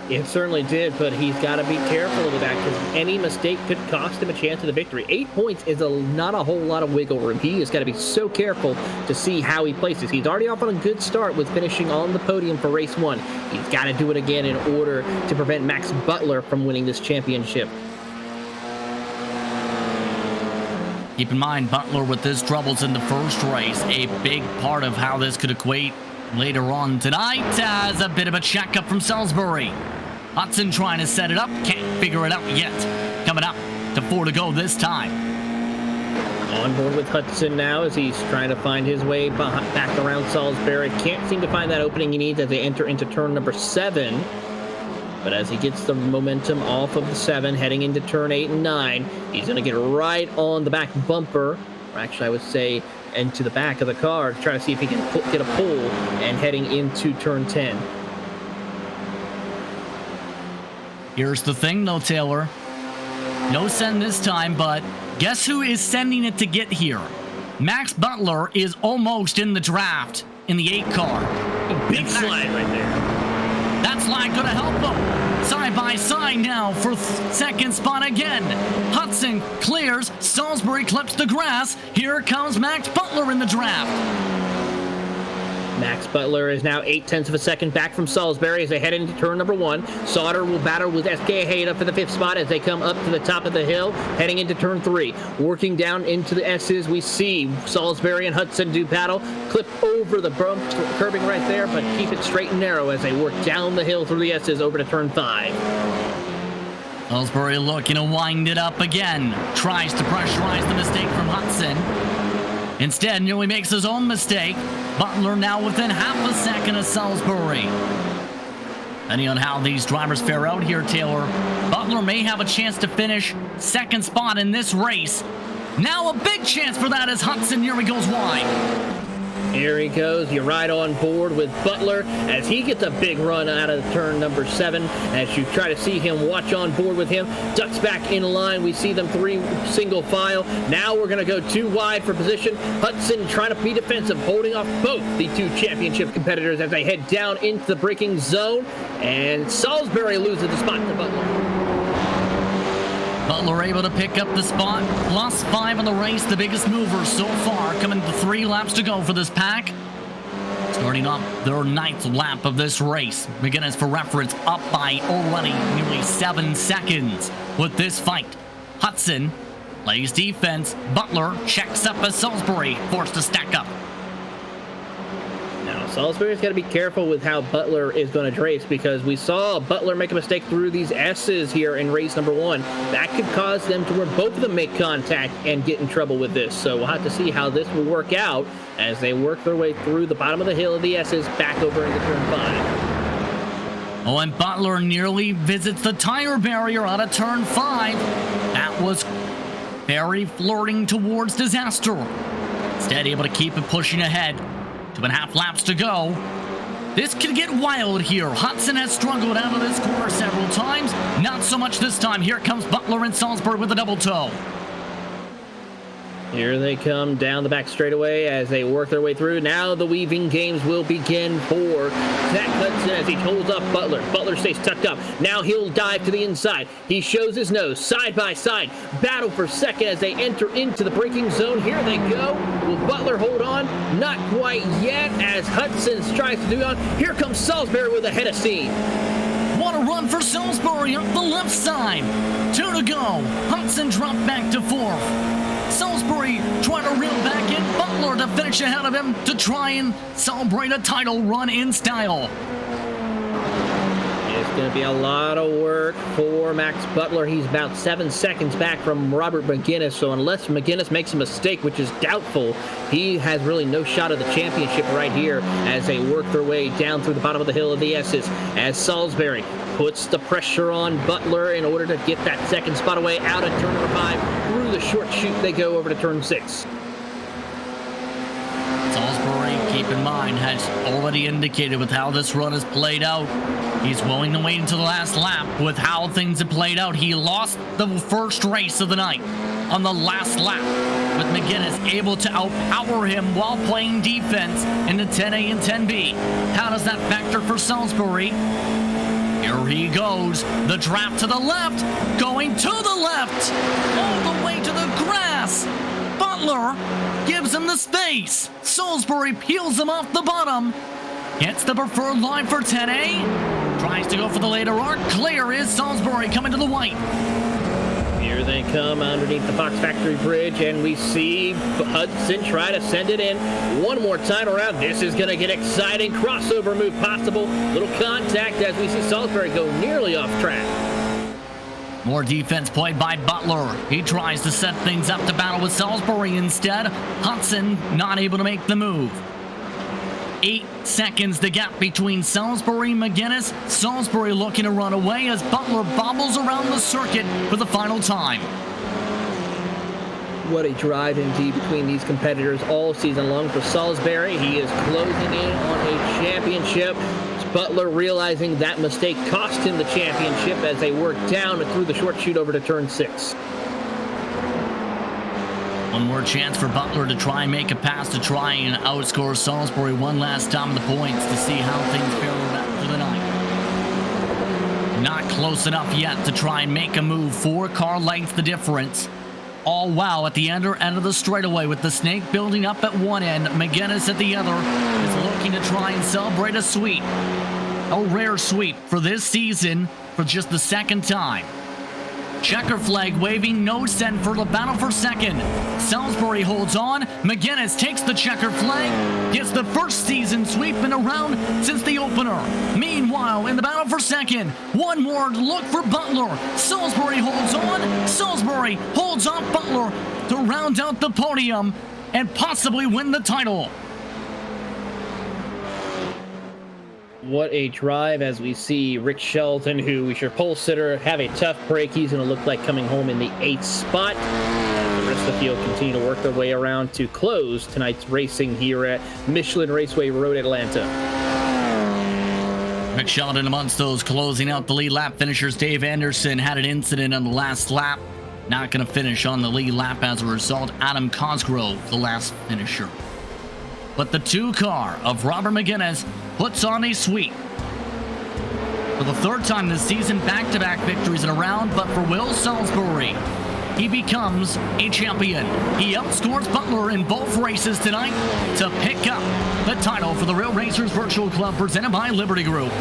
It certainly did, but he's got to be careful with that because any mistake could cost him a chance at the victory. 8 points is not a whole lot of wiggle room. He has got to be so careful to see how he places. He's already off on a good start with finishing on the podium for race 1. He's got to do it again in order to prevent Max Butler from winning this championship. Keep in mind, Butler with his troubles in the first race, a big part of how this could equate later on tonight as a bit of a checkup from Salisbury. Hudson trying to set it up, can't figure it out yet. Coming up to 4 to go this time. On board with Hudson now as he's trying to find his way back around Salisbury. Can't seem to find that opening he needs as they enter into turn number 7. But as he gets the momentum off of the 7, heading into turn 8 and 9, he's going to get right on the back bumper, or actually I would say into the back of the car, to try to see if he can get a pull and heading into turn 10. Here's the thing though, Taylor. No send this time, but guess who is sending it to get here? Max Butler is almost in the draft in the 8 car. Big slide right there. That slide going to help him. Side by side now for second spot again. Hudson clears. Salisbury clips the grass. Here comes Max Butler in the draft. Max Butler is now 0.8 of a second back from Salisbury as they head into turn number 1. Sauter will battle with SK Hayden up for the 5th spot as they come up to the top of the hill, heading into turn 3. Working down into the S's, we see Salisbury and Hudson do battle, clip over the bump, curbing right there, but keep it straight and narrow as they work down the hill through the S's over to turn 5. Salisbury looking to wind it up again. Tries to pressurize the mistake from Hudson. Instead, nearly makes his own mistake. Butler now within half a second of Salisbury. Depending on how these drivers fare out here, Taylor, Butler may have a chance to finish second spot in this race. Now a big chance for that as Hudson nearly goes wide. Here he goes. You're right on board with Butler as he gets a big run out of turn number 7. As you try to see him, watch on board with him. Ducks back in line. We see them 3 single file. Now we're going to go 2 wide for position. Hudson trying to be defensive, holding off both the 2 championship competitors as they head down into the braking zone. And Salisbury loses the spot to Butler. Butler able to pick up the spot. +5 in the race, the biggest mover so far, coming to 3 laps to go for this pack. Starting off their 9th lap of this race. McGinnis, for reference, up by already nearly 7 seconds with this fight. Hudson plays defense. Butler checks up as Salisbury forced to stack up. Now, Salisbury's got to be careful with how Butler is going to race because we saw Butler make a mistake through these S's here in race number 1. That could cause them to where both of them make contact and get in trouble with this. So we'll have to see how this will work out as they work their way through the bottom of the hill of the S's back over into turn 5. Oh, and Butler nearly visits the tire barrier out of turn 5. That was very flirting towards disaster. Instead, able to keep it pushing ahead. 2.5 laps to go. This could get wild here. Hudson has struggled out of this corner several times. Not so much this time. Here comes Butler and Salisbury with a double toe. Here they come down the back straightaway as they work their way through. Now the weaving games will begin for Zach Hudson as he holds up Butler. Butler stays tucked up. Now he'll dive to the inside. He shows his nose side by side. Battle for second as they enter into the braking zone. Here they go. Will Butler hold on? Not quite yet as Hudson tries to do on. Here comes Salisbury with a head of steam. What a run for Salisbury up the left side. 2 to go. Hudson dropped back to 4th. Salisbury trying to reel back in. Butler to finish ahead of him to try and celebrate a title run in style. It's going to be a lot of work for Max Butler. He's about 7 seconds back from Robert McGinnis, so unless McGinnis makes a mistake, which is doubtful, he has really no shot of the championship right here as they work their way down through the bottom of the hill of the S's as Salisbury puts the pressure on Butler in order to get that second spot away out of turn number 5. Through the short chute, they go over to turn 6. Salisbury, keep in mind, has already indicated with how this run has played out. He's willing to wait until the last lap with how things have played out. He lost the first race of the night on the last lap, with McGinnis able to outpower him while playing defense in the 10A and 10B. How does that factor for Salisbury? Here he goes. The draft to the left, going to the left, all the way to the grass. Butler gives him the space. Salisbury peels him off the bottom. Gets the preferred line for 10A. Tries to go for the later arc. Clear is Salisbury coming to the white. Here they come underneath the Fox Factory Bridge, and we see Hudson try to send it in one more time around. This is going to get exciting. Crossover move possible. Little contact as we see Salisbury go nearly off track. More defense played by Butler. He tries to set things up to battle with Salisbury instead. Hudson not able to make the move. 8 seconds the gap between Salisbury and McGinnis. Salisbury looking to run away as Butler bobbles around the circuit for the final time. What a drive indeed between these competitors all season long for Salisbury. He is closing in on a championship. Butler realizing that mistake cost him the championship as they work down and through the short chute over to turn 6. One more chance for Butler to try and make a pass to try and outscore Salisbury one last time in the points to see how things fare after the night. Not close enough yet to try and make a move. 4 car lengths the difference. All wow at the end of the straightaway with the snake building up at one end. McGinnis at the other is looking to try and celebrate a sweep. A rare sweep for this season for just the second time. Checker flag waving, no send for the battle for second. Salisbury holds on. McGinnis takes the checker flag, gets the first season sweep in a round since the opener. Meanwhile, in the battle for second, one more look for Butler. Salisbury holds on. Salisbury holds off Butler to round out the podium and possibly win the title. What a drive as we see Rick Shelton, who is your pole sitter, have a tough break. He's going to look like coming home in the 8th spot. The rest of the field continue to work their way around to close tonight's racing here at Michelin Raceway Road, Atlanta. Rick Shelton amongst those closing out the lead lap finishers. Dave Anderson had an incident on the last lap. Not going to finish on the lead lap as a result. Adam Cosgrove, the last finisher. But the 2 car of Robert McGinnis puts on a sweep. For the 3rd time this season, back-to-back victories in a round, but for Will Salisbury, he becomes a champion. He outscores Butler in both races tonight to pick up the title for the Real Racers Virtual Club presented by Liberty Group.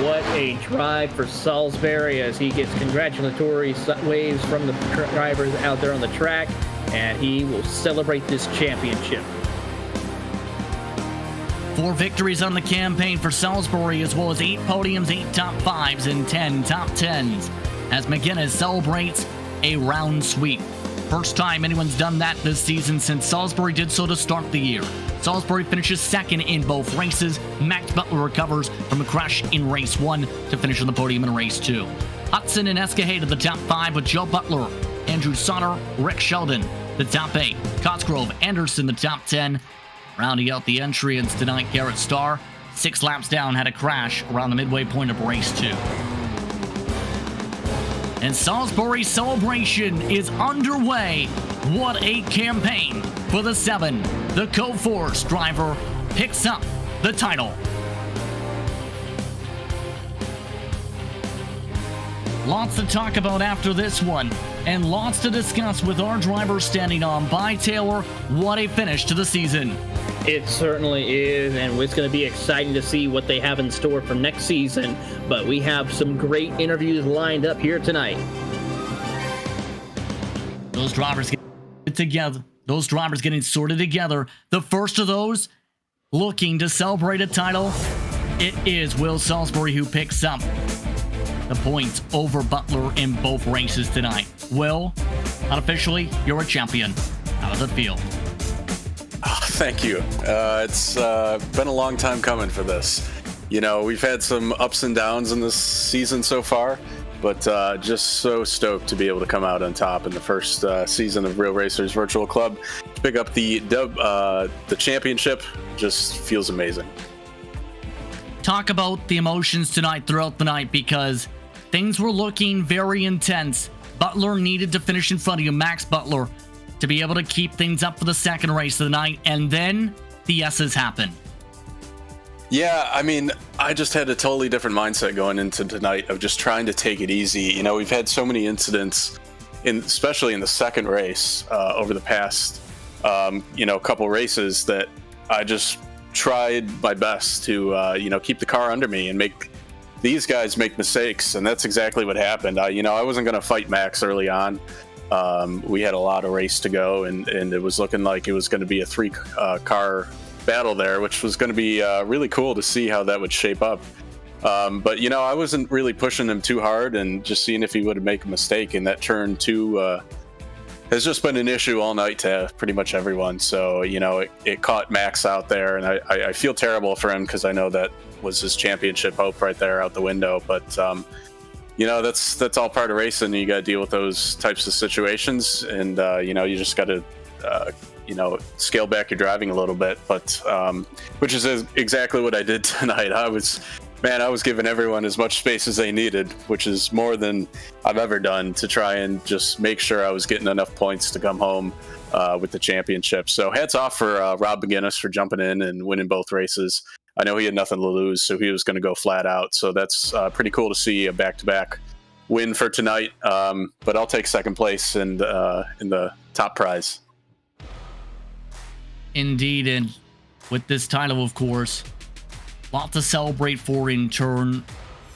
What a drive for Salisbury as he gets congratulatory waves from the drivers out there on the track, and he will celebrate this championship. 4 victories on the campaign for Salisbury, as well as 8 podiums, 8 top 5s, and 10 top 10s, as McGinnis celebrates a round sweep. First time anyone's done that this season since Salisbury did so to start the year. Salisbury finishes second in both races. Max Butler recovers from a crash in race 1 to finish on the podium in race 2. Hudson and Escahade to the top 5 with Joe Butler, Andrew Sonner, Rick Sheldon, the top 8. Cosgrove, Anderson, the top 10. Rounding out the entrants tonight, Garrett Starr, 6 laps down, had a crash around the midway point of race 2. And Salisbury's celebration is underway. What a campaign for the 7. The Co-Force driver picks up the title. Lots to talk about after this one, and lots to discuss with our driver standing on by Taylor. What a finish to the season. It certainly is, and it's going to be exciting to see what they have in store for next season. But we have some great interviews lined up here tonight. Those drivers get together. Those drivers getting sorted together. The first of those looking to celebrate a title. It is Will Salisbury who picks up the points over Butler in both races tonight. Will, unofficially, you're a champion out of the field. Oh, thank you. It's been a long time coming for this. You know, we've had some ups and downs in this season so far, but just so stoked to be able to come out on top in the first season of Real Racers Virtual Club. Pick up the championship. Just feels amazing. Talk about the emotions tonight throughout the night, because things were looking very intense. Butler needed to finish in front of you, Max Butler, to be able to keep things up for the second race of the night, and then the S's happened. Yeah, I mean, I just had a totally different mindset going into tonight of just trying to take it easy. You know, we've had so many incidents, especially in the second race over the past, couple races, that I just tried my best to, keep the car under me and make these guys make mistakes. And that's exactly what happened. I wasn't going to fight Max early on. We had a lot of race to go, and it was looking like it was going to be a 3-car battle there, which was going to be really cool to see how that would shape up. But I wasn't really pushing him too hard and just seeing if he would make a mistake. And that turn 2 has just been an issue all night to pretty much everyone. So, it caught Max out there, and I feel terrible for him because I know that was his championship hope right there out the window. But, that's all part of racing. You got to deal with those types of situations, and, you just got to, scale back your driving a little bit. But, which is exactly what I did tonight. I was Man, I was giving everyone as much space as they needed, which is more than I've ever done, to try and just make sure I was getting enough points to come home with the championship. So hats off for Rob McGinnis for jumping in and winning both races. I know he had nothing to lose, so he was going to go flat out. So that's pretty cool to see a back-to-back win for tonight. But I'll take second place and in the top prize. Indeed, and with this title, of course, a lot to celebrate for in turn.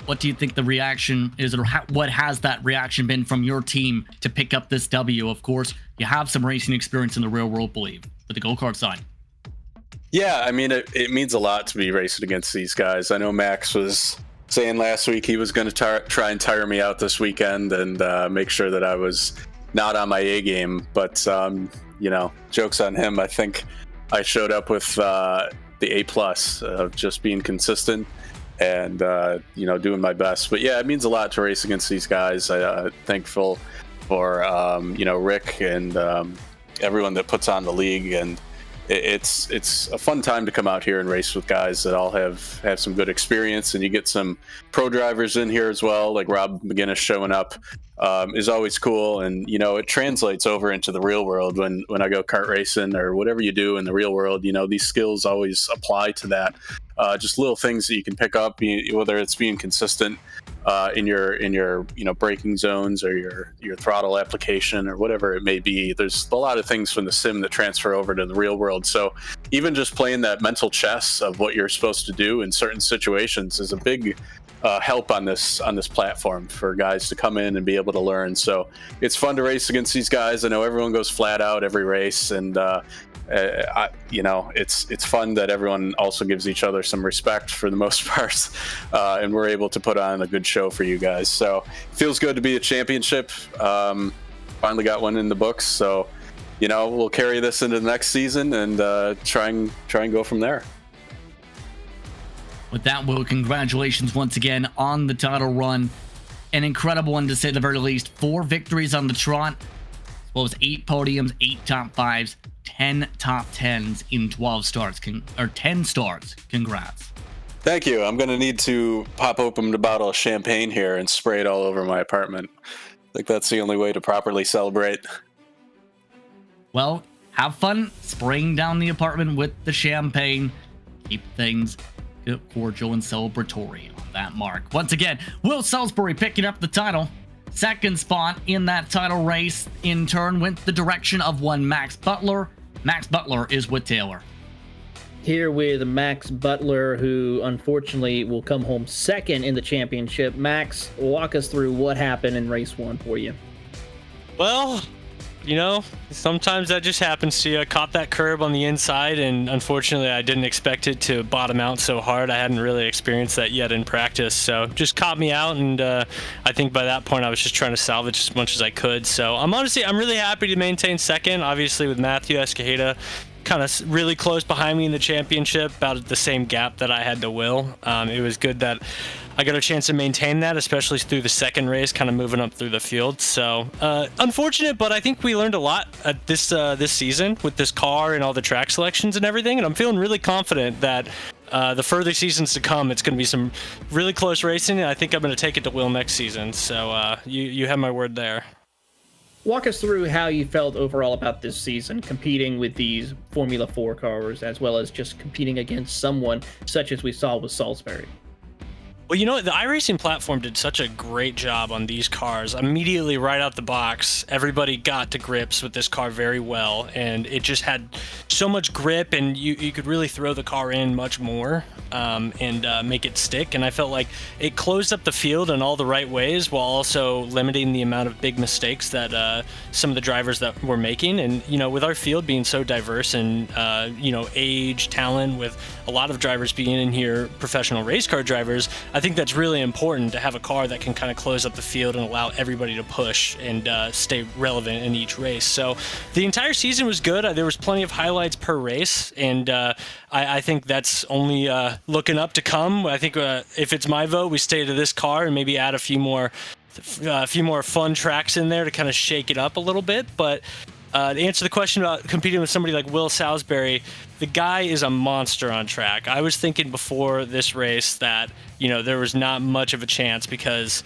What do you think the reaction is, or what has that reaction been from your team to pick up this W? Of course, you have some racing experience in the real world, believe, with the go-kart side. Yeah, I mean, it means a lot to be racing against these guys. I know Max was saying last week he was going to try and tire me out this weekend and make sure that I was not on my A game. But, joke's on him. I think I showed up with the A+ of just being consistent and, doing my best. But, yeah, it means a lot to race against these guys. I'm thankful for, Rick and everyone that puts on the league. And it's a fun time to come out here and race with guys that all have some good experience, and you get some pro drivers in here as well, like Rob McGinnis showing up is always cool. And it translates over into the real world when I go kart racing or whatever you do in the real world. These skills always apply to that. Just little things that you can pick up, whether it's being consistent in your braking zones or your throttle application or whatever it may be. There's a lot of things from the sim that transfer over to the real world. So even just playing that mental chess of what you're supposed to do in certain situations is a big help on this platform for guys to come in and be able to learn. So it's fun to race against these guys. I know everyone goes flat out every race, and it's fun that everyone also gives each other some respect for the most part, and we're able to put on a good show for you guys. So it feels good to be a championship. Finally got one in the books, so we'll carry this into the next season and try and go from there. With that, Will, congratulations once again on the title run. An incredible one, to say the very least. 4 victories on the trot, as well as 8 podiums, 8 top 5s, 10 top 10s in 12 starts, 10 starts. Congrats. Thank you. I'm going to need to pop open a bottle of champagne here and spray it all over my apartment. I think that's the only way to properly celebrate. Well, have fun spraying down the apartment with the champagne. Keep things cordial and celebratory on that mark. Once again, Will Salisbury picking up the title. Second spot in that title race, in turn, went the direction of one Max Butler. Max Butler is with Taylor. Here with Max Butler, who unfortunately will come home second in the championship. Max, walk us through what happened in race 1 for you. Well, sometimes that just happens to you. I caught that curb on the inside, and unfortunately I didn't expect it to bottom out so hard. I hadn't really experienced that yet in practice, so just caught me out, and I think by that point I was just trying to salvage as much as I could. So I'm really happy to maintain second, obviously with Matthew Escajeda kind of really close behind me in the championship, about the same gap that I had to Will. It was good that I got a chance to maintain that, especially through the second race, kind of moving up through the field. So unfortunate, but I think we learned a lot at this season with this car and all the track selections and everything. And I'm feeling really confident that the further seasons to come, it's going to be some really close racing. And I think I'm going to take it to Will next season. So you have my word there. Walk us through how you felt overall about this season, competing with these Formula 4 cars, as well as just competing against someone such as we saw with Salisbury. Well, the iRacing platform did such a great job on these cars. Immediately right out the box, everybody got to grips with this car very well, and it just had so much grip, and you could really throw the car in much more and make it stick. And I felt like it closed up the field in all the right ways while also limiting the amount of big mistakes that some of the drivers that were making. And, with our field being so diverse and, age, talent, with a lot of drivers being in here, professional race car drivers, I think that's really important to have a car that can kind of close up the field and allow everybody to push and stay relevant in each race. So the entire season was good. There was plenty of highlights per race, and I think that's only looking up to come. I think if it's my vote, we stay to this car and maybe add a few more fun tracks in there to kind of shake it up a little bit. But to answer the question about competing with somebody like Will Salisbury, the guy is a monster on track. I was thinking before this race that, there was not much of a chance because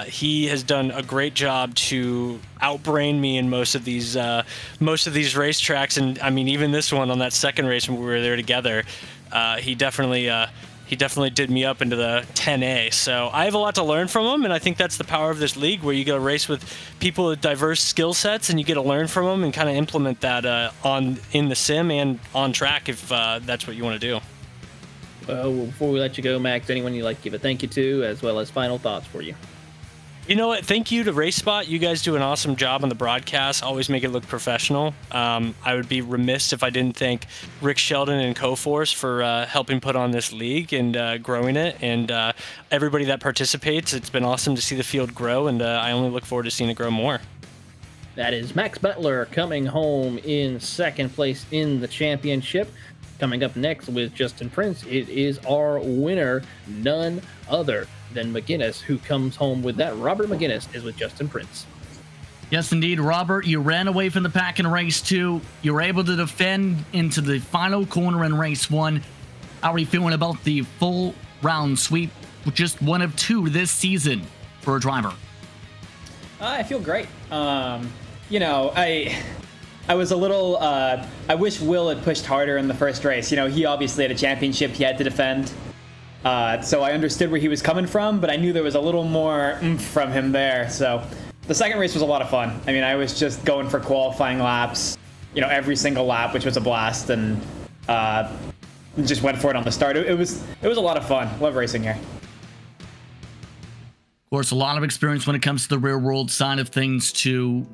he has done a great job to outbrain me in most of these racetracks. And I mean, even this one on that second race when we were there together, he definitely did me up into the 10A. So I have a lot to learn from him, and I think that's the power of this league, where you get to race with people with diverse skill sets, and you get to learn from them and kind of implement that in the sim and on track if that's what you want to do. Well, before we let you go, Max, anyone you'd like to give a thank you to, as well as final thoughts for you? You know what? Thank you to RaceSpot. You guys do an awesome job on the broadcast. Always make it look professional. I would be remiss if I didn't thank Rick Sheldon and Coforce for helping put on this league and growing it. And everybody that participates, it's been awesome to see the field grow, and I only look forward to seeing it grow more. That is Max Butler coming home in second place in the championship. Coming up next with Justin Prince, it is our winner, none other than McGinnis, who comes home with that. Robert McGinnis is with Justin Prince. Yes, indeed, Robert. You ran away from the pack in race 2. You were able to defend into the final corner in race 1. How are you feeling about the full round sweep, just one of 2 this season for a driver? I feel great. I was a little, I wish Will had pushed harder in the first race. He obviously had a championship he had to defend. So I understood where he was coming from, but I knew there was a little more oomph from him there. So the second race was a lot of fun. I mean, I was just going for qualifying laps, every single lap, which was a blast, and just went for it on the start. It was a lot of fun. Love racing here. Of course, a lot of experience when it comes to the real world side of things too.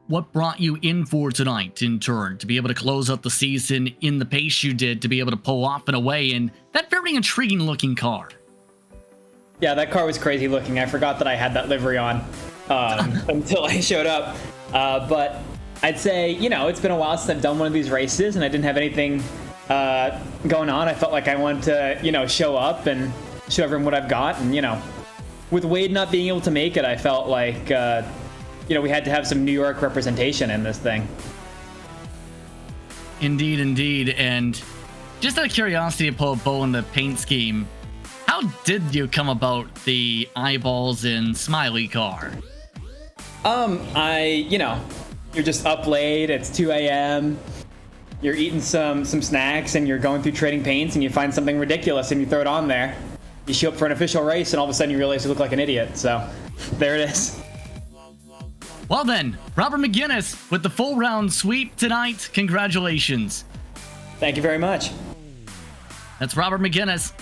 What brought you in for tonight in turn to be able to close out the season in the pace you did, to be able to pull off and away in that very intriguing looking car? Yeah, that car was crazy looking. I forgot that I had that livery on until I showed up. But I'd say, it's been a while since I've done one of these races and I didn't have anything going on. I felt like I wanted to, show up and show everyone what I've got. And, with Wade not being able to make it, I felt like, we had to have some New York representation in this thing. Indeed. And just out of curiosity to pull a bow in the paint scheme, how did you come about the eyeballs and smiley car? You're just up late, it's 2 a.m., you're eating some snacks, and you're going through trading paints, and you find something ridiculous, and you throw it on there. You show up for an official race, and all of a sudden you realize you look like an idiot. So there it is. Well then, Robert McGinnis with the full round sweep tonight. Congratulations. Thank you very much. That's Robert McGinnis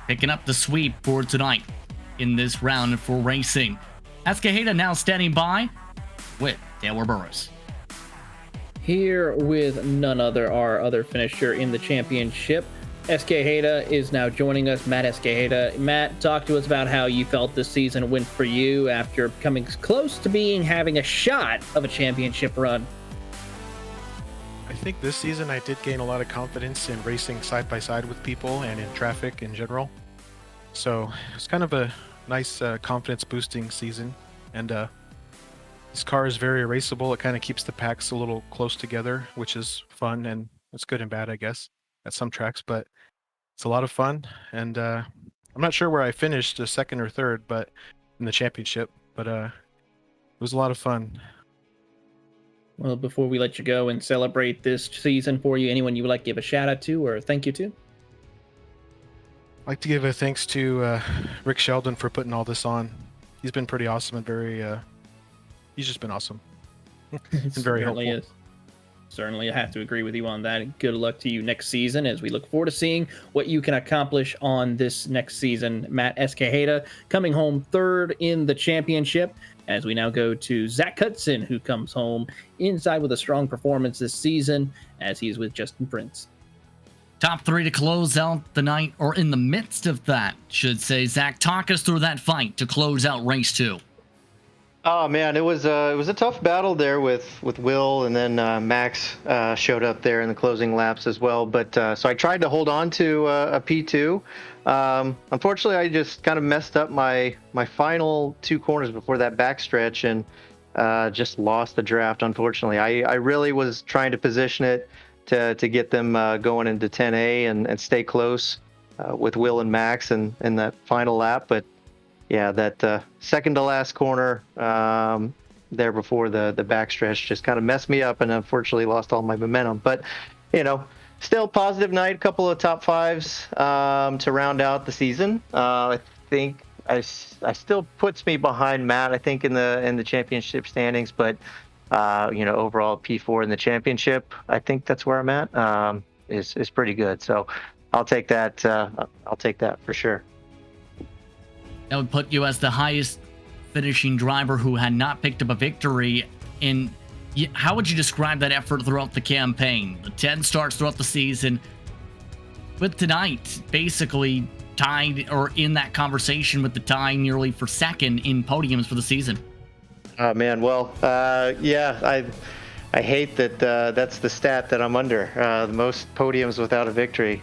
picking up the sweep for tonight in this round for racing. Escajeda now standing by with Taylor Burris. Here with none other, our other finisher in the championship. Escajeda is now joining us, Matt Escajeda. Matt, talk to us about how you felt this season went for you after coming close to having a shot of a championship run. I think this season I did gain a lot of confidence in racing side by side with people and in traffic in general. So it's kind of a nice confidence boosting season. And this car is very raceable. It kind of keeps the packs a little close together, which is fun, and it's good and bad, I guess, at some tracks, but it's a lot of fun. And I'm not sure where I finished, second or third, but in the championship, but it was a lot of fun. Well, before we let you go and celebrate this season for you, anyone you would like to give a shout out to or a thank you to? I'd like to give a thanks to Rick Sheldon for putting all this on. He's been pretty awesome and he's just been awesome. And very helpful. Certainly, I have to agree with you on that. Good luck to you next season as we look forward to seeing what you can accomplish on this next season. Matt Escajeda coming home third in the championship, as we now go to Zach Hudson, who comes home inside with a strong performance this season as he's with Justin Prince. Top 3 to close out the night, or in the midst of that, should say. Zach, talk us through that fight to close out race 2. Oh man, it was a tough battle there with Will, and then Max showed up there in the closing laps as well. But so I tried to hold on to a P2. Unfortunately, I just kind of messed up my final 2 corners before that backstretch, and just lost the draft, unfortunately. I really was trying to position it to get them going into 10A and stay close with Will and Max in that final lap. But yeah, that second to last corner there before the backstretch just kind of messed me up, and unfortunately lost all my momentum. But, still positive night, a couple of top fives to round out the season. I think I still puts me behind Matt, I think, in the championship standings, but overall P4 in the championship, I think that's where I'm at. Is pretty good. So I'll take that. I'll take that for sure. That would put you as the highest finishing driver who had not picked up a victory. And how would you describe that effort throughout the campaign? The 10 starts throughout the season, with tonight basically tied or in that conversation with the tie nearly for second in podiums for the season. Oh man, well, yeah, I hate that that's the stat that I'm under. The most podiums without a victory.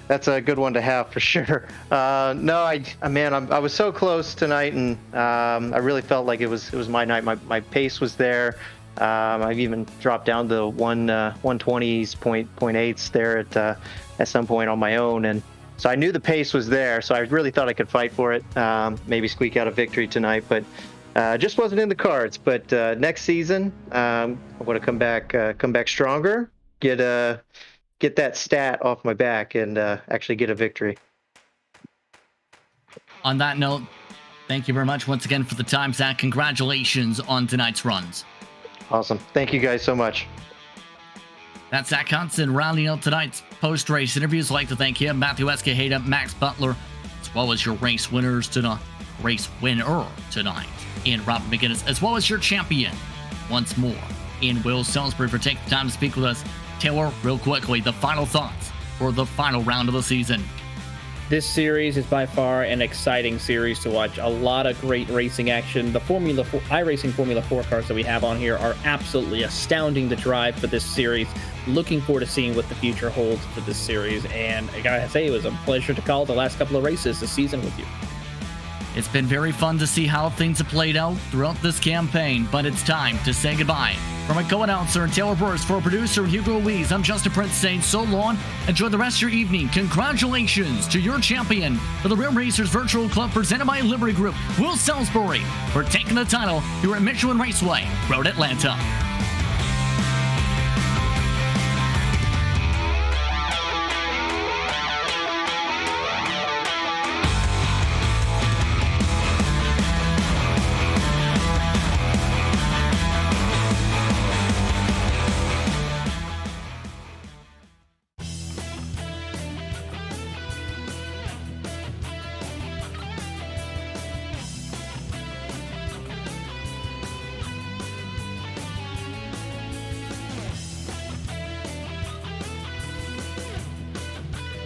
That's a good one to have for sure. No, I was so close tonight, and I really felt like it was my night. My pace was there. I've even dropped down to 120s, 0.8s there at some point on my own, and so I knew the pace was there. So I really thought I could fight for it, maybe squeak out a victory tonight, but just wasn't in the cards. But next season, I'm going to come back stronger, get that stat off my back, and actually get a victory. On that note, thank you very much once again for the time, Zach. Congratulations on tonight's runs. Awesome. Thank you guys so much. That's Zach Hudson rounding out tonight's post-race interviews. I'd like to thank him, Matthew Escajeda, Max Butler, as well as your race winner tonight, and Robert McGinnis, as well as your champion once more, in Will Salisbury, for taking the time to speak with us. Taylor, real quickly, the final thoughts for the final round of the season. This series is by far an exciting series to watch. A lot of great racing action. The iRacing Formula 4 cars that we have on here are absolutely astounding to drive for this series. Looking forward to seeing what the future holds for this series. And I gotta say, it was a pleasure to call the last couple of races this season with you. It's been very fun to see how things have played out throughout this campaign, but it's time to say goodbye. For my co-announcer and Taylor Burris, for producer Hugo Louise, I'm Justin Prince saying so long. Enjoy the rest of your evening. Congratulations to your champion for the Real Racers Virtual Club presented by Liberty Group, Will Salisbury, for taking the title here at Michelin Raceway, Road Atlanta.